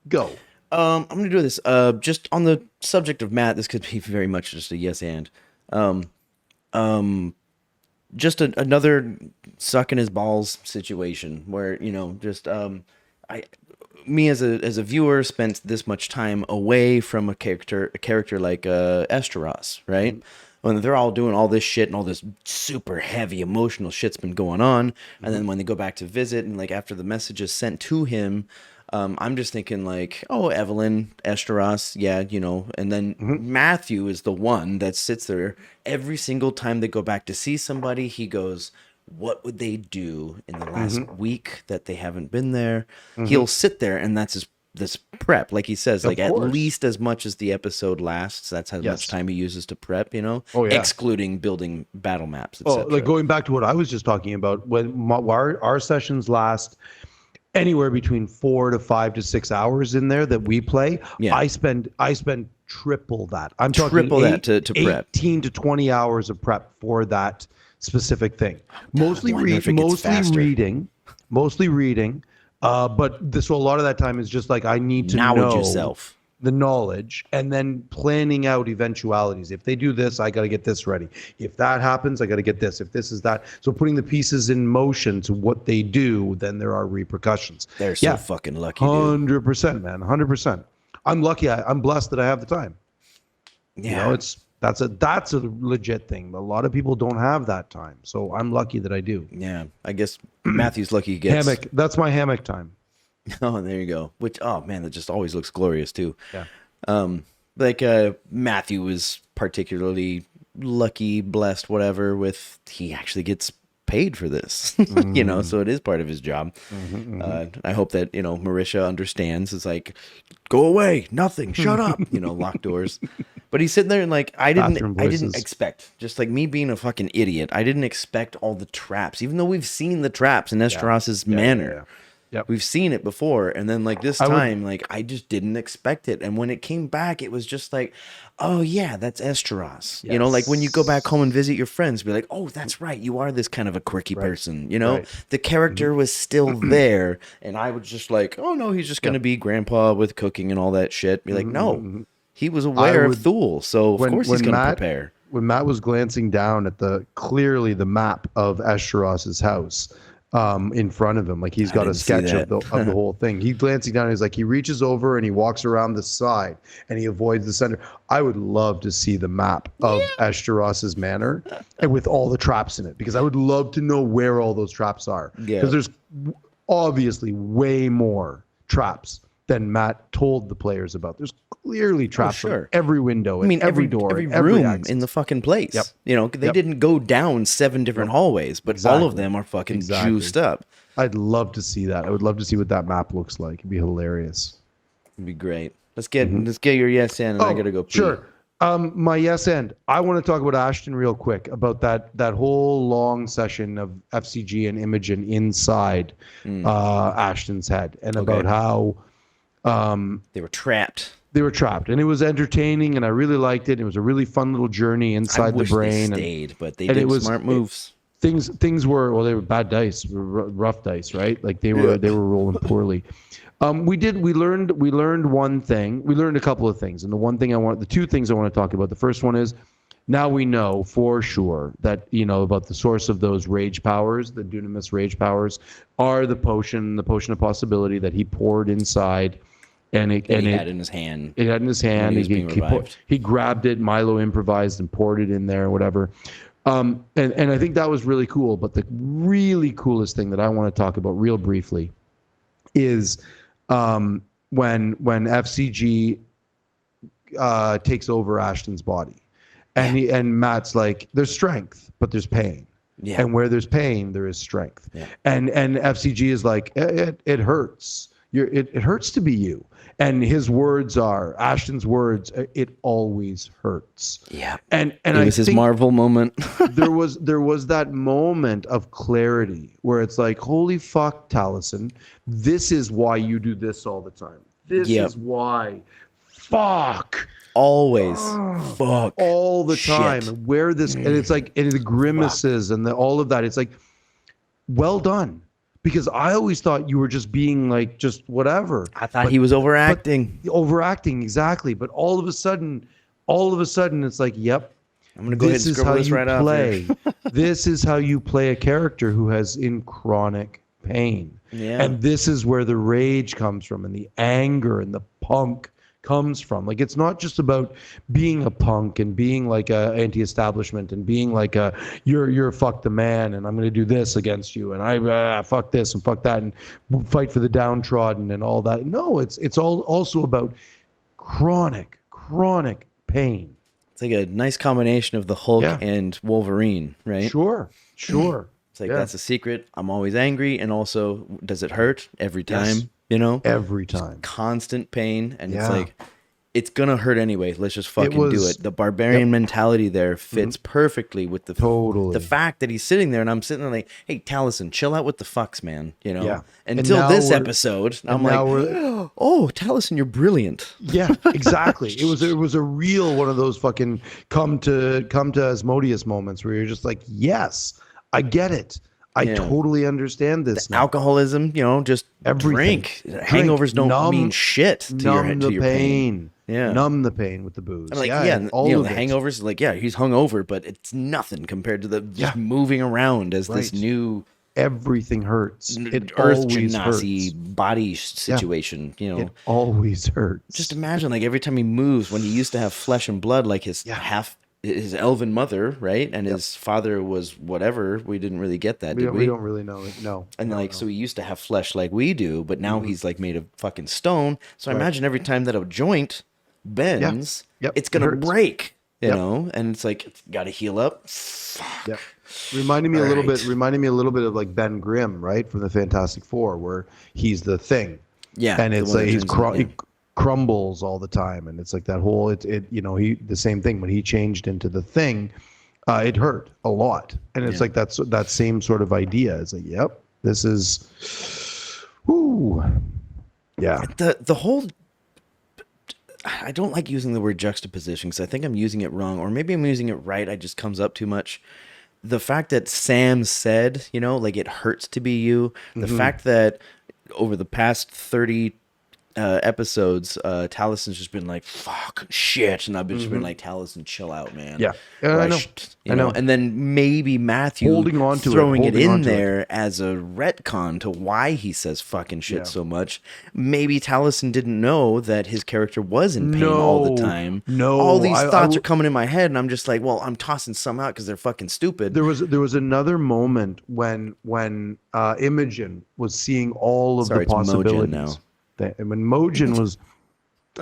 Go. I'm gonna do this. Just on the subject of Matt, this could be very much just a yes and. Just another sucking his balls situation where me as a viewer spent this much time away from a character like Esteros, right? When they're all doing all this shit and all this super heavy emotional shit's been going on, and then when they go back to visit and like after the message is sent to him, I'm just thinking like, oh, Evelyn, Esteros, and then Matthew is the one that sits there every single time they go back to see somebody. He goes, what would they do in the last week that they haven't been there? He'll sit there, and that's this prep, like he says, like at least as much as the episode lasts. That's how much time he uses to prep, excluding building battle maps, etc. Like going back to what I was just talking about, when our sessions last anywhere between 4 to 5 to 6 hours in there that we play. I spend triple that. I'm talking triple that to prep. 18 to 20 hours of prep for that specific thing. Mostly reading, So a lot of that time is just like I need to Knowledge know yourself. the knowledge and then planning out eventualities. If they do this, I got to get this ready. If that happens, I got to get this. If this is that. So putting the pieces in motion to what they do, then there are repercussions. They're so fucking lucky, dude. 100%, man. 100%. I'm lucky. I'm blessed that I have the time. Yeah. You know, that's a legit thing. A lot of people don't have that time. So I'm lucky that I do. Yeah. I guess Matthew's lucky he gets Hammock. That's my hammock time. Oh, there you go. Which, oh man, that just always looks glorious too. Yeah. Matthew was particularly lucky, blessed, whatever, with he actually gets paid for this, you know, so it is part of his job. I hope that, you know, Marisha understands. It's like, go away, nothing, shut up, you know, lock doors. But he's sitting there and like, I didn't expect, just like me being a fucking idiot, I didn't expect all the traps, even though we've seen the traps in Esteras's manor. Yeah. Yep. We've seen it before, and then like this time, like I just didn't expect it. And when it came back, it was just like, oh yeah, that's Esteras. Yes. You know, like when you go back home and visit your friends, be like, oh, that's right, you are this kind of a quirky person. You know, the character was still there, and I was just like, oh no, he's just gonna be grandpa with cooking and all that shit. Be like, no, he was aware of Thule, so of course he's gonna prepare. When Matt was glancing down at clearly the map of Esteras's house. In front of him, like he's got a sketch of the whole thing. He's glancing down and he's like, he reaches over and he walks around the side and he avoids the center. I would love to see the map of Esteras's manor and with all the traps in it, because I would love to know where all those traps are. Because there's obviously way more traps than Matt told the players about. There's clearly traps from every window and every door, every room in the fucking place. Yep. You know, they didn't go down 7 different hallways, but all of them are fucking juiced up. I'd love to see that. I would love to see what that map looks like. It'd be hilarious. It'd be great. Let's get your yes and I gotta go pee. Sure. My yes and I want to talk about Ashton real quick, about that whole long session of FCG and Imogen inside Ashton's head, and about how they were trapped. They were trapped, and it was entertaining, and I really liked it. It was a really fun little journey inside the brain. They stayed, but they did smart moves. Things were, they were bad dice, rough dice, right? Like they were rolling poorly. We learned one thing. We learned a couple of things, and the two things I want to talk about. The first one is, now we know for sure that, you know, about the source of those rage powers, the Dunamis rage powers, are the potion of possibility that he poured inside. And he had in his hand. It had in his hand. He grabbed it. Milo improvised and poured it in there, whatever. And I think that was really cool. But the really coolest thing that I want to talk about real briefly is when FCG takes over Ashton's body, and Matt's like, there's strength, but there's pain. Yeah. And where there's pain, there is strength. Yeah. And FCG is like, it hurts. It hurts to be you. And his words are, Ashton's words, it always hurts. Yeah. And it was his Marvel moment. there was that moment of clarity where it's like, holy fuck, Taliesin, this is why you do this all the time. This is why. Fuck. Always. Fuck. All the time. And where this, and it's like, and the grimaces and all of that. It's like, well done. Because I always thought you were just being like, just whatever. I thought he was overacting. Overacting, exactly. But all of a sudden, it's like, yep. I'm going to go ahead and scribble this right off. This is how you play a character who has in chronic pain. Yeah. And this is where the rage comes from, and the anger and the punk comes from. Like, it's not just about being a punk and being like a anti-establishment and being like a you're fuck the man and I'm going to do this against you and I fuck this and fuck that and fight for the downtrodden and all that. No, it's all also about chronic pain. It's like a nice combination of the Hulk and Wolverine, right? Sure. It's like, that's a secret. I'm always angry, and also, does it hurt every time? Yes. You know, every time, constant pain, and it's like, it's gonna hurt anyway. Let's just fucking do it. The barbarian mentality there fits perfectly with the fact that he's sitting there, and I'm sitting there like, hey, Taliesin, chill out with the fucks, man. You know, until this episode, I'm like, oh, Taliesin, you're brilliant. Yeah, exactly. It was a real one of those fucking come to Asmodeus moments where you're just like, yes, I get it. I Yeah. totally understand this now. Alcoholism, just Everything. drink. Drink. Hangovers don't mean shit to Numb the your pain. pain. Yeah. Numb the pain with the booze. I'm like, Yeah, yeah, and all of the it. hangovers, like, yeah, he's hungover, but it's nothing compared to the just Yeah. moving around as this Right. new Everything hurts. It Earth always Genasi hurts. body situation, It always hurts. Just imagine, like, every time he moves, when he used to have flesh and blood, like his his elven mother, right? And his father was whatever. We didn't really get that, did we? We don't really know it. No. And no, like, no. so he used to have flesh like we do, but now he's like made of fucking stone. So I imagine every time that a joint bends, it's gonna break, you know. And it's like, it's got to heal up. Fuck. Yeah. Reminding me a little bit of like Ben Grimm, right, from the Fantastic Four, where he's the Thing. Yeah. And it's like he crumbles all the time, and it's like that whole the same thing when he changed into the Thing. It hurt a lot, and it's like that same sort of idea. It's like, yep, this is, whoo, yeah. The whole, I don't like using the word juxtaposition because I think I'm using it wrong, or maybe I'm using it right. It just comes up too much. The fact that Sam said, like, it hurts to be you. The fact that over the past 30 episodes, Talison's just been like, fuck, shit. And I've just been like, Talison, chill out, man. Yeah. I know. I know. And then maybe Matthew Holding on to it, throwing it holding on in to there as a retcon to why he says fucking shit so much. Maybe Talison didn't know that his character was in pain all the time. No. All these thoughts are coming in my head, and I'm just like, well, I'm tossing some out because they're fucking stupid. There was another moment when Imogen was seeing all of the possibilities. Now. When Mojin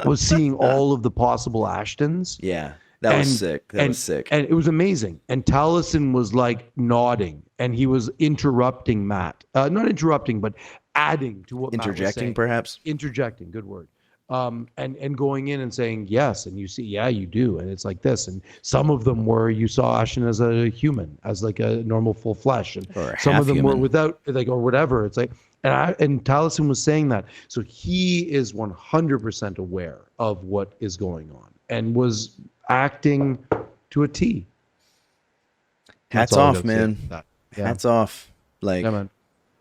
was seeing all of the possible Ashtons. Yeah, that was sick. That was sick. And it was amazing. And Taliesin was like nodding, and he was interrupting Matt. Not interrupting, but adding to what Matt was saying. Interjecting, perhaps? Interjecting, good word. And going in and saying, yes, and you see, yeah, you do. And it's like this. And some of them were, you saw Ashton as a human, as like a normal full flesh. And some of them were without, like, or whatever. It's like, and Taliesin was saying that. So he is 100% aware of what is going on and was acting to a T. Hats off, man. Yeah. Hats off. Like, yeah, man.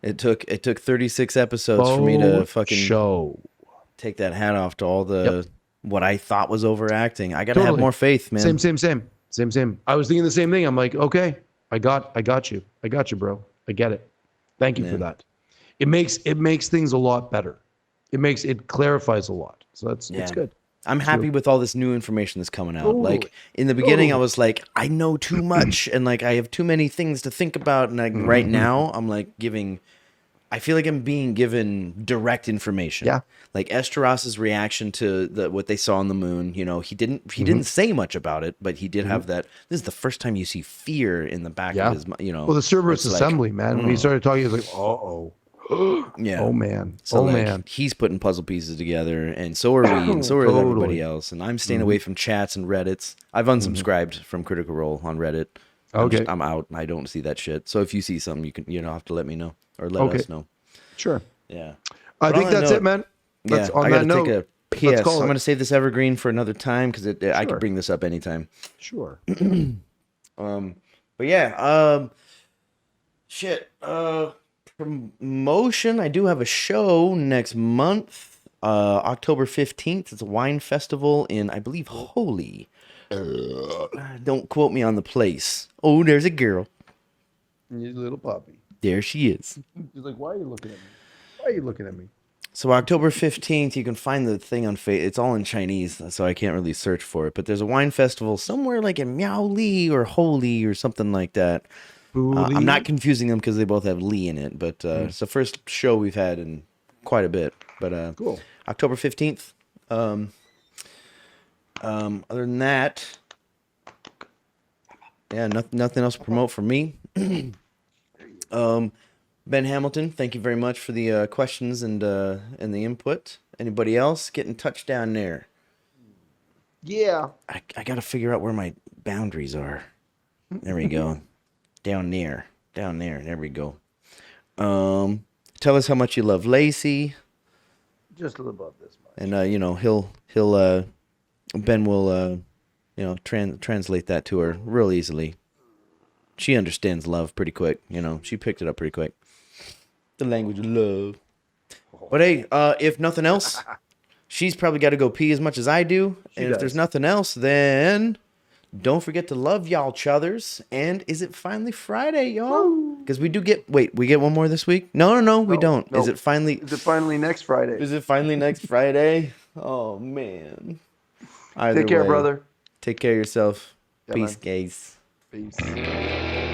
It took 36 episodes for me to fucking take that hat off to all the what I thought was overacting. I gotta have more faith, man. Same. I was thinking the same thing. I'm like, okay, I got you, bro. I get it. Thank you for that. It makes things a lot better. It clarifies a lot. So it's good. I'm happy with all this new information that's coming out. Like, in the beginning, I was like, I know too much, and like I have too many things to think about. And like right now, I'm like I feel like I'm being given direct information. Yeah. Like Esteros' reaction to what they saw on the moon. He didn't say much about it, but he did have that. This is the first time you see fear in the back of his. Well, the Cerberus assembly, man. When he started talking, he was like, oh. Yeah. Oh man. So man. He's putting puzzle pieces together, and so are we, and so are everybody else. And I'm staying away from chats and Reddits. I've unsubscribed from Critical Role on Reddit. Okay. I'm out. I don't see that shit. So if you see something, you can have to let me know or let us know. Sure. Yeah. I think that's it, man. I gotta take a PS. I'm gonna save this evergreen for another time because I could bring this up anytime. Sure. But yeah. Shit. Promotion. I do have a show next month, October 15th. It's a wine festival in, I believe, Holy. Don't quote me on the place. Oh, there's a girl. Your little puppy. There she is. She's like, why are you looking at me? Why are you looking at me? So October 15th, you can find the thing on Facebook. It's all in Chinese, so I can't really search for it. But there's a wine festival somewhere like in Miaoli or Holy or something like that. I'm not confusing them because they both have Lee in it, but it's the first show we've had in quite a bit. But cool. October 15th. Other than that, nothing else to promote from me. Ben Hamilton, thank you very much for the questions and the input. Anybody else getting touched down there? Yeah. I got to figure out where my boundaries are. There we go. Down there. There we go. Tell us how much you love Lacey. Just a little above this much. And Ben will translate that to her real easily. she understands love pretty quick. She picked it up pretty quick. The language of love. But hey, if nothing else, she's probably got to go pee as much as I do. If there's nothing else, then don't forget to love y'all chuthers. And is it finally Friday, y'all? Because we get one more this week? No, we don't. No. Is it finally next Friday? Is it finally next Friday? Oh, man. Take care, brother. Take care of yourself. Yeah, Peace, man. guys. Peace.